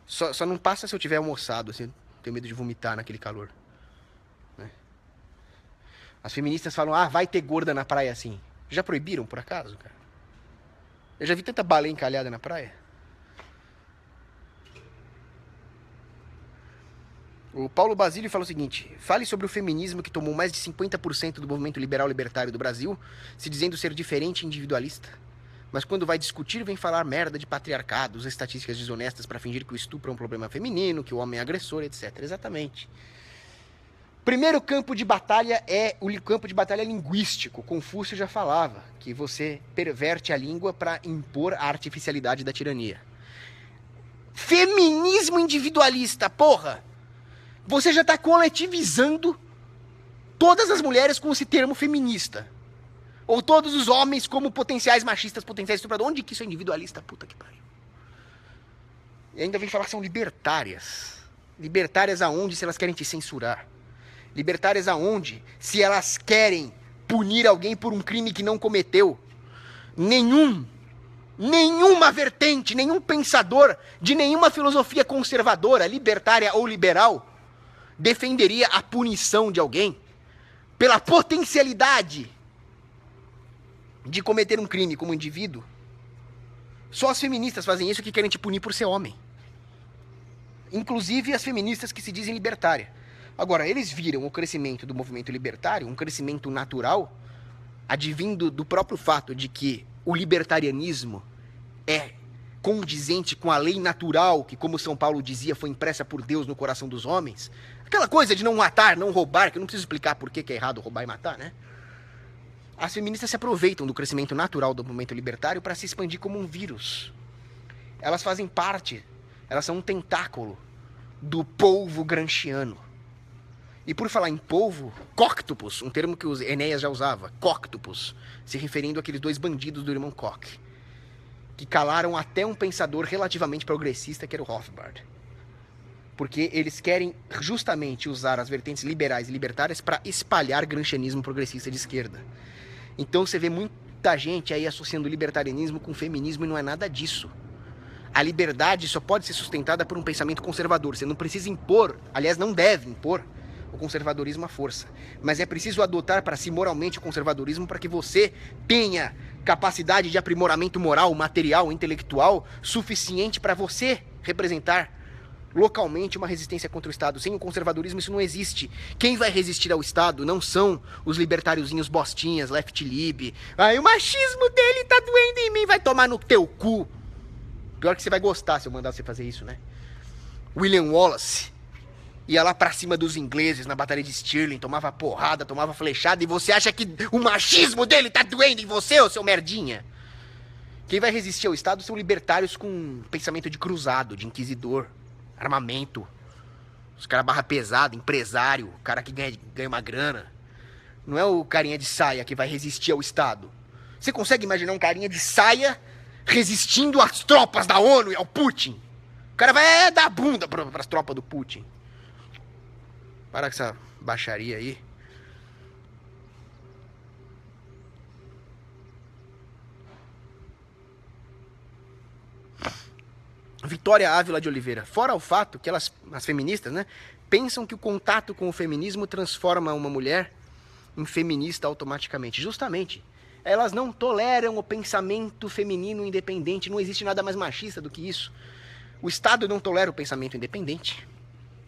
Só não passa se eu tiver almoçado, assim, tenho medo de vomitar naquele calor. Né? As feministas falam, vai ter gorda na praia assim. Já proibiram, por acaso, cara? Eu já vi tanta baleia encalhada na praia. O Paulo Basílio fala o seguinte, fale sobre o feminismo que tomou mais de 50% do movimento liberal libertário do Brasil, se dizendo ser diferente e individualista. Mas quando vai discutir, vem falar merda de patriarcados, estatísticas desonestas para fingir que o estupro é um problema feminino, que o homem é agressor, etc. Exatamente. Primeiro campo de batalha é o campo de batalha linguístico. Confúcio já falava que você perverte a língua para impor a artificialidade da tirania. Feminismo individualista, porra! Você já está coletivizando todas as mulheres com esse termo feminista. Ou todos os homens como potenciais machistas, potenciais estupradores. Onde que isso é individualista? Puta que pariu. E ainda vem falar que são libertárias. Libertárias aonde se elas querem te censurar? Libertárias aonde se elas querem punir alguém por um crime que não cometeu? Nenhuma vertente, nenhum pensador de nenhuma filosofia conservadora, libertária ou liberal, defenderia a punição de alguém pela potencialidade de cometer um crime como indivíduo. Só as feministas fazem isso que querem te punir por ser homem. Inclusive as feministas que se dizem libertárias. Agora, eles viram o crescimento do movimento libertário, um crescimento natural, advindo do próprio fato de que o libertarianismo é condizente com a lei natural, que, como São Paulo dizia, foi impressa por Deus no coração dos homens. Aquela coisa de não matar, não roubar, que eu não preciso explicar por que é errado roubar e matar, né? As feministas se aproveitam do crescimento natural do movimento libertário para se expandir como um vírus. Elas fazem parte, elas são um tentáculo do polvo gramsciano. E por falar em polvo, coctopus, um termo que o Enéas já usava, coctopus, se referindo àqueles dois bandidos do irmão Koch, que calaram até um pensador relativamente progressista, que era o Rothbard. Porque eles querem justamente usar as vertentes liberais e libertárias para espalhar gramscianismo progressista de esquerda. Então você vê muita gente aí associando o libertarianismo com o feminismo e não é nada disso. A liberdade só pode ser sustentada por um pensamento conservador. Você não precisa impor, aliás, não deve impor o conservadorismo à força. Mas é preciso adotar para si moralmente o conservadorismo para que você tenha capacidade de aprimoramento moral, material, intelectual suficiente para você representar localmente uma resistência contra o Estado. Sem o conservadorismo isso não existe. Quem vai resistir ao Estado não são os libertáriozinhos bostinhas, left lib. O machismo dele tá doendo em mim, vai tomar no teu cu. Pior que você vai gostar se eu mandar você fazer isso, né? William Wallace ia lá pra cima dos ingleses na Batalha de Stirling, tomava porrada, tomava flechada, e você acha que o machismo dele tá doendo em você, ô seu merdinha? Quem vai resistir ao Estado são libertários com pensamento de cruzado, de inquisidor, armamento, Os caras barra pesada, empresário, o cara que ganha uma grana. Não é o carinha de saia que vai resistir ao Estado. Você consegue imaginar um carinha de saia resistindo às tropas da ONU e ao Putin? O cara vai dar a bunda pras tropas do Putin. Para com essa baixaria aí. Vitória Ávila de Oliveira. Fora o fato que as feministas, né, pensam que o contato com o feminismo transforma uma mulher em feminista automaticamente. Justamente. Elas não toleram o pensamento feminino independente. Não existe nada mais machista do que isso. O Estado não tolera o pensamento independente.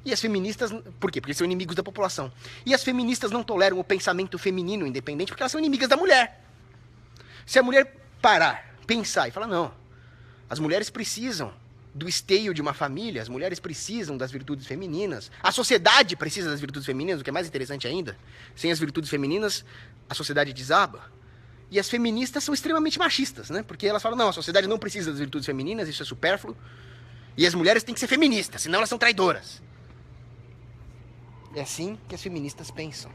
E as feministas... Por quê? Porque eles são inimigos da população. E as feministas não toleram o pensamento feminino independente porque elas são inimigas da mulher. Se a mulher parar, pensar e falar, não, as mulheres precisam do esteio de uma família, as mulheres precisam das virtudes femininas, a sociedade precisa das virtudes femininas, o que é mais interessante ainda. Sem as virtudes femininas, a sociedade desaba. E as feministas são extremamente machistas, né? Porque elas falam, não, a sociedade não precisa das virtudes femininas, isso é supérfluo. E as mulheres têm que ser feministas, senão elas são traidoras. É assim que as feministas pensam.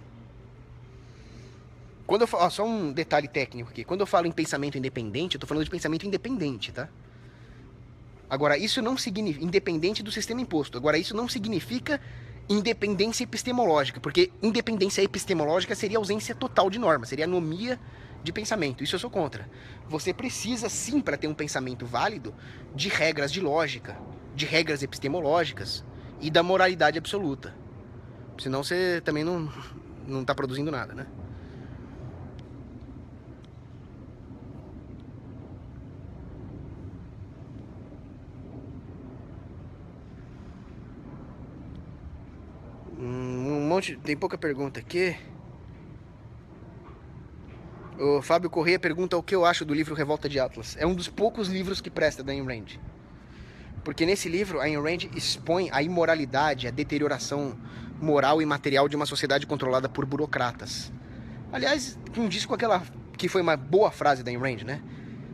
Quando eu falo, só um detalhe técnico aqui. Quando eu falo em pensamento independente, eu tô falando de pensamento independente, tá? Agora, isso não significa... Independente do sistema imposto. Agora, isso não significa independência epistemológica, porque independência epistemológica seria ausência total de norma, seria anomia de pensamento. Isso eu sou contra. Você precisa, sim, para ter um pensamento válido, de regras de lógica, de regras epistemológicas e da moralidade absoluta. Senão você também não tá produzindo nada, né? Tem pouca pergunta aqui. O Fábio Corrêa pergunta o que eu acho do livro Revolta de Atlas. É um dos poucos livros que presta da Ayn Rand. Porque nesse livro a Ayn Rand expõe a imoralidade, a deterioração moral e material de uma sociedade controlada por burocratas. Aliás, condiz com aquela que foi uma boa frase da Ayn Rand, né?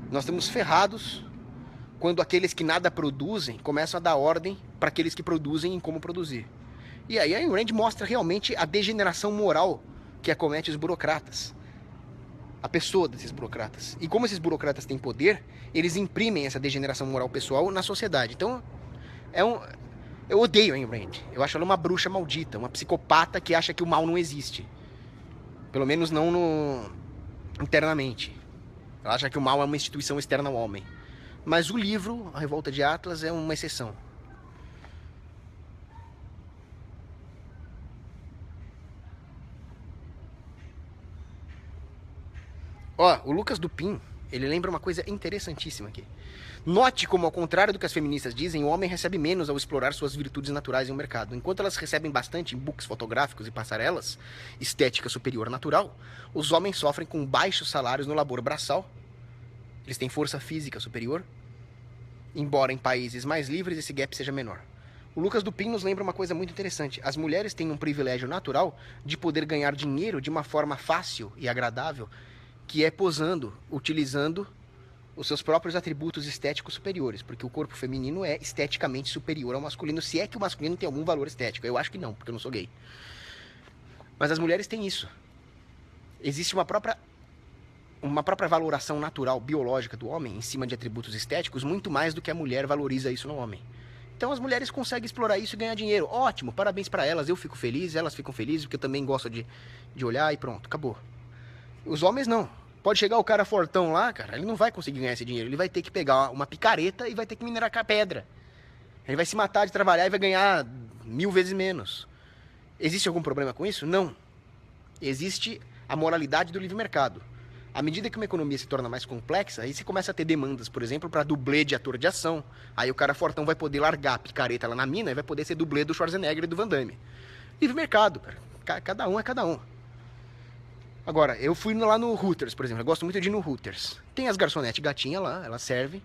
Nós estamos ferrados quando aqueles que nada produzem começam a dar ordem para aqueles que produzem em como produzir. E aí a Ayn Rand mostra realmente a degeneração moral que acomete os burocratas. A pessoa desses burocratas. E como esses burocratas têm poder, eles imprimem essa degeneração moral pessoal na sociedade. Então, eu odeio a Ayn Rand. Eu acho ela uma bruxa maldita, uma psicopata que acha que o mal não existe. Pelo menos não internamente. Ela acha que o mal é uma instituição externa ao homem. Mas o livro, A Revolta de Atlas, é uma exceção. Ó, o Lucas Dupin, ele lembra uma coisa interessantíssima aqui. Note como, ao contrário do que as feministas dizem, o homem recebe menos ao explorar suas virtudes naturais em um mercado. Enquanto elas recebem bastante em books fotográficos e passarelas, estética superior natural, os homens sofrem com baixos salários no labor braçal. Eles têm força física superior, embora em países mais livres esse gap seja menor. O Lucas Dupin nos lembra uma coisa muito interessante. As mulheres têm um privilégio natural de poder ganhar dinheiro de uma forma fácil e agradável, que é posando, utilizando os seus próprios atributos estéticos superiores, porque o corpo feminino é esteticamente superior ao masculino, se é que o masculino tem algum valor estético. Eu acho que não, porque eu não sou gay. Mas as mulheres têm isso. Existe uma própria valoração natural, biológica do homem, em cima de atributos estéticos, muito mais do que a mulher valoriza isso no homem. Então as mulheres conseguem explorar isso e ganhar dinheiro. Ótimo, parabéns para elas, eu fico feliz, elas ficam felizes, porque eu também gosto de olhar e pronto, acabou. Os homens não. Pode chegar o cara fortão lá, cara, ele não vai conseguir ganhar esse dinheiro. Ele vai ter que pegar uma picareta e vai ter que minerar pedra. Ele vai se matar de trabalhar e vai ganhar 1000 vezes menos. Existe algum problema com isso? Não. Existe a moralidade do livre mercado. À medida que uma economia se torna mais complexa, aí você começa a ter demandas, por exemplo, para dublê de ator de ação. Aí o cara fortão vai poder largar a picareta lá na mina e vai poder ser dublê do Schwarzenegger e do Van Damme. Livre mercado, cara. Cada um é cada um. Agora, eu fui lá no Hooters, por exemplo. Eu gosto muito de ir no Hooters. Tem as garçonetes gatinha lá, elas servem.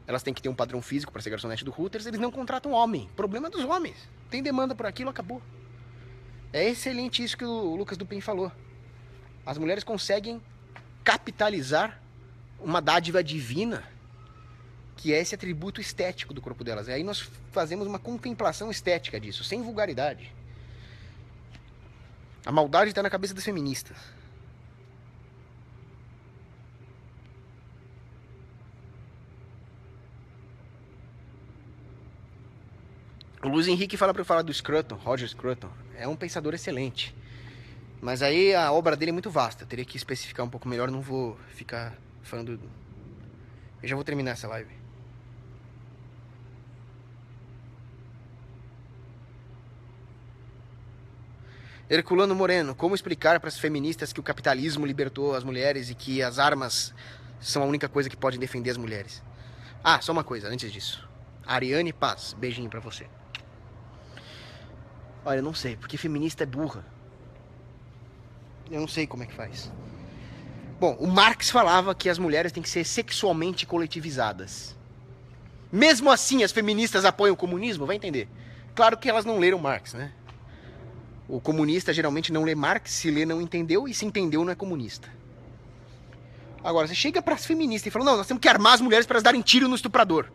Elas têm que ter um padrão físico para ser garçonete do Hooters. Eles não contratam homem. Problema dos homens. Tem demanda por aquilo, acabou. É excelente isso que o Lucas Dupin falou. As mulheres conseguem capitalizar uma dádiva divina que é esse atributo estético do corpo delas. E aí nós fazemos uma contemplação estética disso, sem vulgaridade. A maldade está na cabeça das feministas. O Luiz Henrique fala para eu falar do Scruton, Roger Scruton. É um pensador excelente. Mas aí a obra dele é muito vasta. Eu teria que especificar um pouco melhor. Não vou ficar falando... Eu já vou terminar essa live. Herculano Moreno, como explicar para as feministas que o capitalismo libertou as mulheres e que as armas são a única coisa que pode defender as mulheres? Ah, só uma coisa, antes disso. Ariane Paz, beijinho pra você. Olha, eu não sei, porque feminista é burra. Eu não sei como é que faz. Bom, o Marx falava que as mulheres têm que ser sexualmente coletivizadas. Mesmo assim, as feministas apoiam o comunismo? Vai entender. Claro que elas não leram Marx, né? O comunista geralmente não lê Marx, se lê não entendeu, e se entendeu não é comunista. Agora, você chega para as feministas e fala, não, nós temos que armar as mulheres para elas darem tiro no estuprador.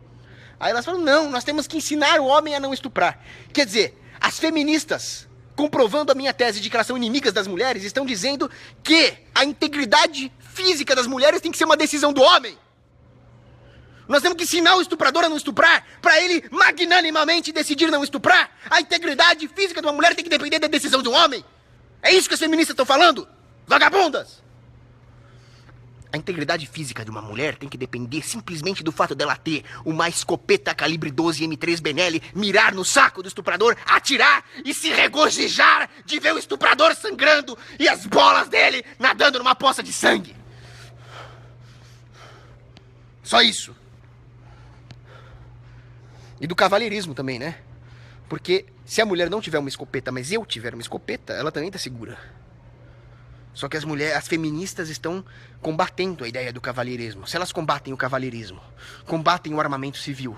Aí elas falam, não, nós temos que ensinar o homem a não estuprar. Quer dizer, as feministas, comprovando a minha tese de que elas são inimigas das mulheres, estão dizendo que a integridade física das mulheres tem que ser uma decisão do homem. Nós temos que ensinar o estuprador a não estuprar, para ele magnanimamente decidir não estuprar. A integridade física de uma mulher tem que depender da decisão de um homem. É isso que as feministas estão falando? Vagabundas! A integridade física de uma mulher tem que depender simplesmente do fato dela ter uma escopeta calibre 12 M3 Benelli, mirar no saco do estuprador, atirar e se regozijar de ver o estuprador sangrando e as bolas dele nadando numa poça de sangue. Só isso. E do cavalheirismo também, né? Porque se a mulher não tiver uma escopeta, mas eu tiver uma escopeta, ela também tá segura. Só que as feministas estão combatendo a ideia do cavalheirismo. Se elas combatem o cavalheirismo, combatem o armamento civil,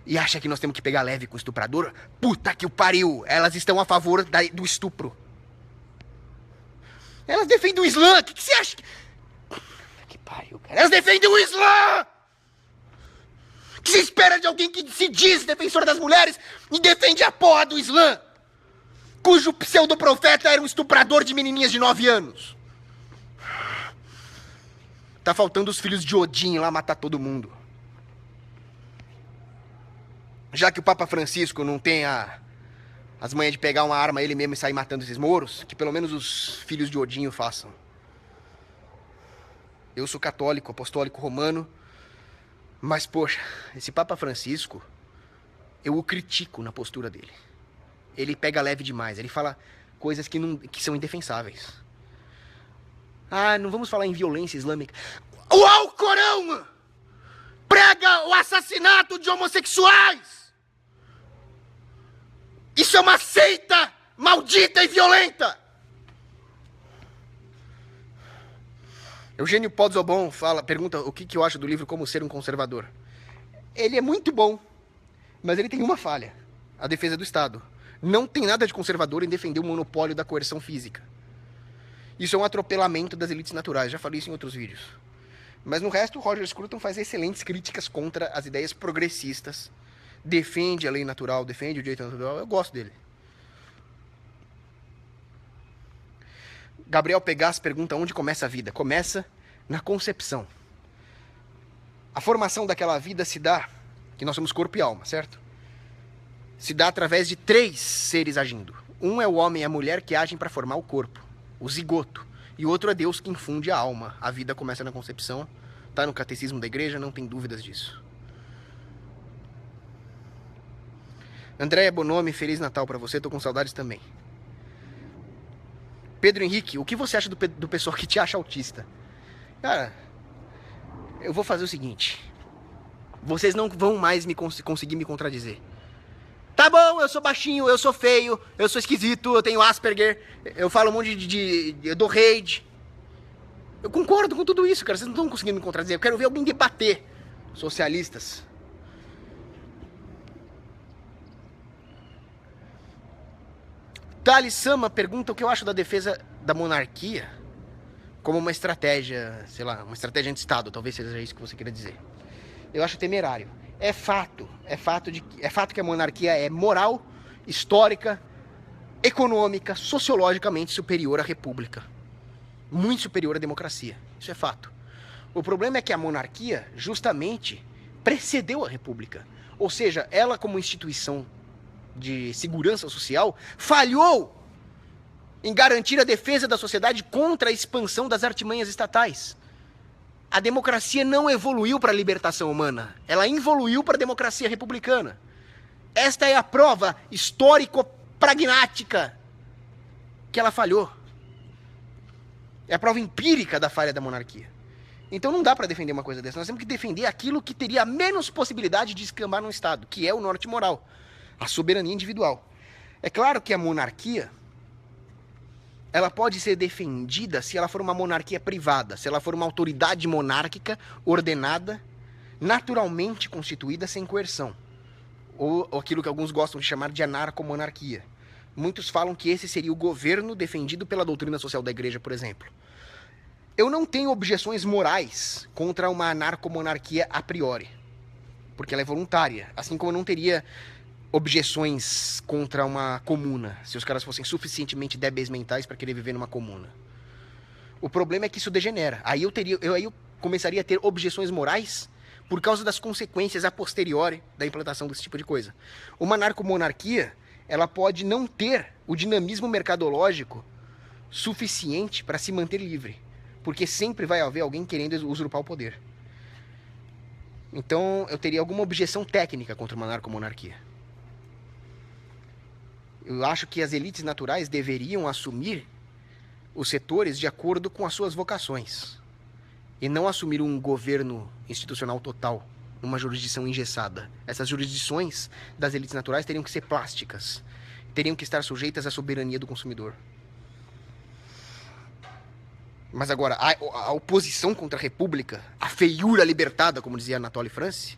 e acham que nós temos que pegar leve com o estuprador, puta que o pariu! Elas estão a favor do estupro. Elas defendem o Islã! O que você acha? Que pariu, cara. Elas defendem o Islã! O que você espera de alguém que se diz defensor das mulheres e defende a porra do Islã? Cujo pseudoprofeta era um estuprador de menininhas de 9 anos. Tá faltando os filhos de Odin lá matar todo mundo. Já que o Papa Francisco não tem as manhas de pegar uma arma ele mesmo e sair matando esses mouros, que pelo menos os filhos de Odin o façam. Eu sou católico, apostólico romano, mas, poxa, esse Papa Francisco, eu o critico na postura dele. Ele pega leve demais, ele fala coisas que são indefensáveis. Ah, não vamos falar em violência islâmica. O Alcorão prega o assassinato de homossexuais! Isso é uma seita maldita e violenta! Eugênio Podzobon pergunta o que eu acho do livro Como Ser um Conservador. Ele é muito bom, mas ele tem uma falha. A defesa do Estado. Não tem nada de conservador em defender o monopólio da coerção física. Isso é um atropelamento das elites naturais. Já falei isso em outros vídeos. Mas no resto, o Roger Scruton faz excelentes críticas contra as ideias progressistas. Defende a lei natural, defende o direito natural. Eu gosto dele. Gabriel Pegas pergunta onde começa a vida. Começa na concepção. A formação daquela vida se dá, que nós somos corpo e alma, certo? Se dá através de 3 seres agindo. Um é o homem e a mulher que agem para formar o corpo, o zigoto. E o outro é Deus que infunde a alma. A vida começa na concepção. Está no catecismo da igreja, não tem dúvidas disso. Andréia Bonomi, Feliz Natal para você, tô com saudades também. Pedro Henrique, o que você acha do pessoal que te acha autista? Cara, eu vou fazer o seguinte. Vocês não vão mais conseguir me contradizer. Tá bom, eu sou baixinho, eu sou feio, eu sou esquisito, eu tenho Asperger, eu falo um monte eu dou rage. Eu concordo com tudo isso, cara. Vocês não estão conseguindo me contradizer. Eu quero ver alguém debater. Socialistas. Thales Sama pergunta o que eu acho da defesa da monarquia como uma estratégia, sei lá, uma estratégia anti-Estado, talvez seja isso que você queira dizer. Eu acho temerário. É fato que a monarquia é moral, histórica, econômica, sociologicamente superior à república. Muito superior à democracia. Isso é fato. O problema é que a monarquia, justamente, precedeu a república. Ou seja, ela como instituição de segurança social falhou em garantir a defesa da sociedade contra a expansão das artimanhas estatais. A democracia não evoluiu para a libertação humana, ela evoluiu para a democracia republicana. Esta é a prova histórico-pragmática que ela falhou. É a prova empírica da falha da monarquia. Então não dá para defender uma coisa dessa. Nós temos que defender aquilo que teria menos possibilidade de escambar num Estado, que é o norte moral, a soberania individual. É claro que a monarquia, ela pode ser defendida se ela for uma monarquia privada, se ela for uma autoridade monárquica ordenada, naturalmente constituída sem coerção. Ou aquilo que alguns gostam de chamar de anarcomonarquia. Muitos falam que esse seria o governo defendido pela doutrina social da igreja, por exemplo. Eu não tenho objeções morais contra uma anarcomonarquia a priori, porque ela é voluntária, assim como eu não teria objeções contra uma comuna, se os caras fossem suficientemente débeis mentais para querer viver numa comuna. O problema é que isso degenera. Aí eu começaria a ter objeções morais por causa das consequências a posteriori da implantação desse tipo de coisa. Uma anarcomonarquia, ela pode não ter o dinamismo mercadológico suficiente para se manter livre, porque sempre vai haver alguém querendo usurpar o poder. Então eu teria alguma objeção técnica contra uma anarcomonarquia. Eu acho que as elites naturais deveriam assumir os setores de acordo com as suas vocações e não assumir um governo institucional total, numa jurisdição engessada. Essas jurisdições das elites naturais teriam que ser plásticas, teriam que estar sujeitas à soberania do consumidor. Mas agora, a oposição contra a república, a feiura libertada, como dizia Anatole France,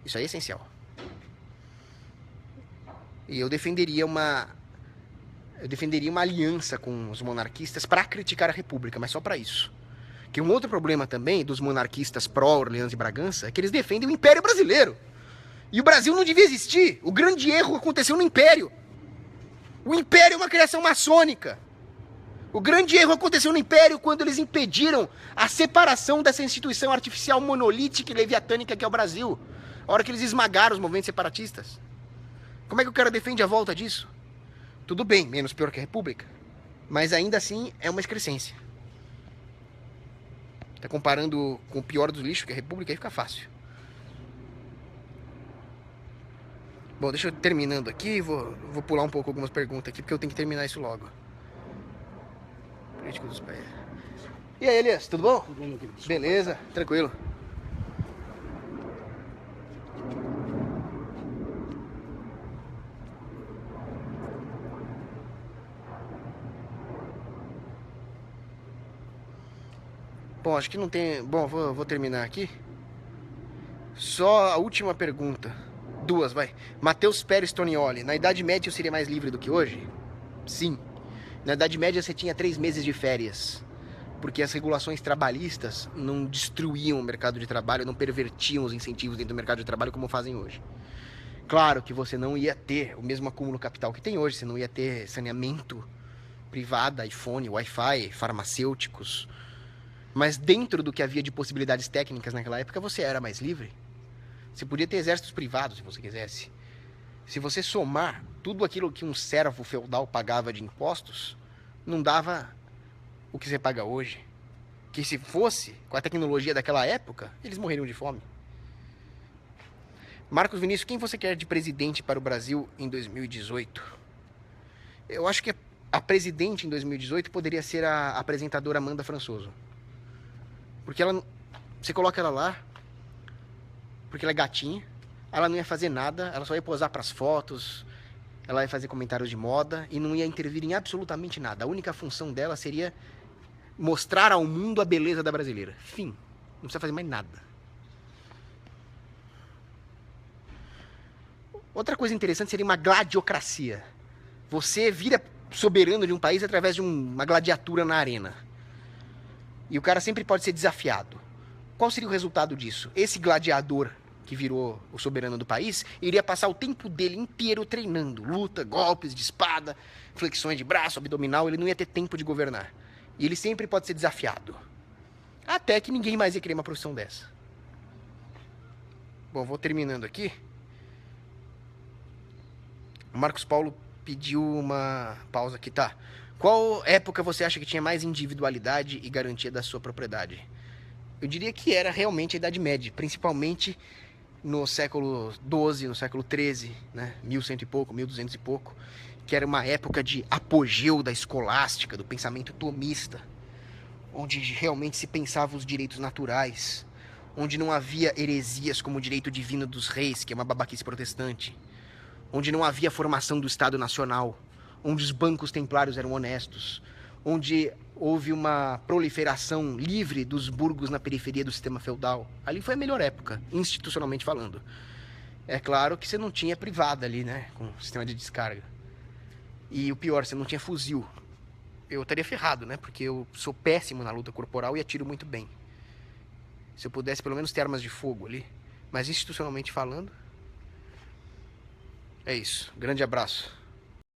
isso aí é essencial. E eu defenderia uma aliança com os monarquistas para criticar a república, mas só para isso. Que um outro problema também dos monarquistas pró-Orleans e Bragança é que eles defendem o Império Brasileiro. E o Brasil não devia existir. O grande erro aconteceu no Império. O Império é uma criação maçônica. O grande erro aconteceu no Império quando eles impediram a separação dessa instituição artificial monolítica e leviatânica que é o Brasil. A hora que eles esmagaram os movimentos separatistas. Como é que o cara defende a volta disso? Tudo bem, menos pior que a República. Mas ainda assim é uma excrescência. Tá comparando com o pior dos lixos, que é a República, aí fica fácil. Bom, deixa eu terminando aqui. Vou pular um pouco algumas perguntas aqui, porque eu tenho que terminar isso logo. Político dos pés. E aí, Elias, tudo bom? Tudo bom, meu querido? Beleza, tranquilo. Bom, acho que não tem... Bom, vou terminar aqui. Só a última pergunta. Duas, vai. Matheus Pérez Tonioli. Na Idade Média eu seria mais livre do que hoje? Sim. Na Idade Média você tinha 3 meses de férias. Porque as regulações trabalhistas não destruíam o mercado de trabalho, não pervertiam os incentivos dentro do mercado de trabalho como fazem hoje. Claro que você não ia ter o mesmo acúmulo capital que tem hoje. Você não ia ter saneamento privado, iPhone, Wi-Fi, farmacêuticos... Mas dentro do que havia de possibilidades técnicas naquela época, você era mais livre. Você podia ter exércitos privados, se você quisesse. Se você somar tudo aquilo que um servo feudal pagava de impostos, não dava o que você paga hoje. Que se fosse com a tecnologia daquela época, eles morreriam de fome. Marcos Vinícius, quem você quer de presidente para o Brasil em 2018? Eu acho que a presidente em 2018 poderia ser a apresentadora Amanda Françoso. Porque ela, você coloca ela lá, porque ela é gatinha, ela não ia fazer nada, ela só ia posar para as fotos, ela ia fazer comentários de moda e não ia intervir em absolutamente nada. A única função dela seria mostrar ao mundo a beleza da brasileira. Fim. Não precisa fazer mais nada. Outra coisa interessante seria uma gladiocracia. Você vira soberano de um país através de uma gladiatura na arena. E o cara sempre pode ser desafiado. qual seria o resultado disso? Esse gladiador que virou o soberano do país iria passar o tempo dele inteiro treinando luta, golpes de espada, flexões de braço, abdominal. Ele não ia ter tempo de governar. E ele sempre pode ser desafiado. Até que ninguém mais ia querer uma profissão dessa. Bom, vou terminando aqui. O Marcos Paulo pediu uma pausa aqui, tá? Qual época você acha que tinha mais individualidade e garantia da sua propriedade? Eu diria que era realmente a Idade Média, principalmente no século XII, no século XIII, né? 1100 e pouco, 1200 e pouco, que era uma época de apogeu da escolástica, do pensamento tomista, onde realmente se pensava os direitos naturais, onde não havia heresias como o direito divino dos reis, que é uma babaquice protestante, onde não havia formação do Estado Nacional, onde os bancos templários eram honestos, onde houve uma proliferação livre dos burgos na periferia do sistema feudal. Ali foi a melhor época, institucionalmente falando. É claro que você não tinha privada ali, né, com sistema de descarga. E o pior, você não tinha fuzil. Eu estaria ferrado, né, porque eu sou péssimo na luta corporal e atiro muito bem. Se eu pudesse pelo menos ter armas de fogo ali. Mas institucionalmente falando, é isso. Grande abraço.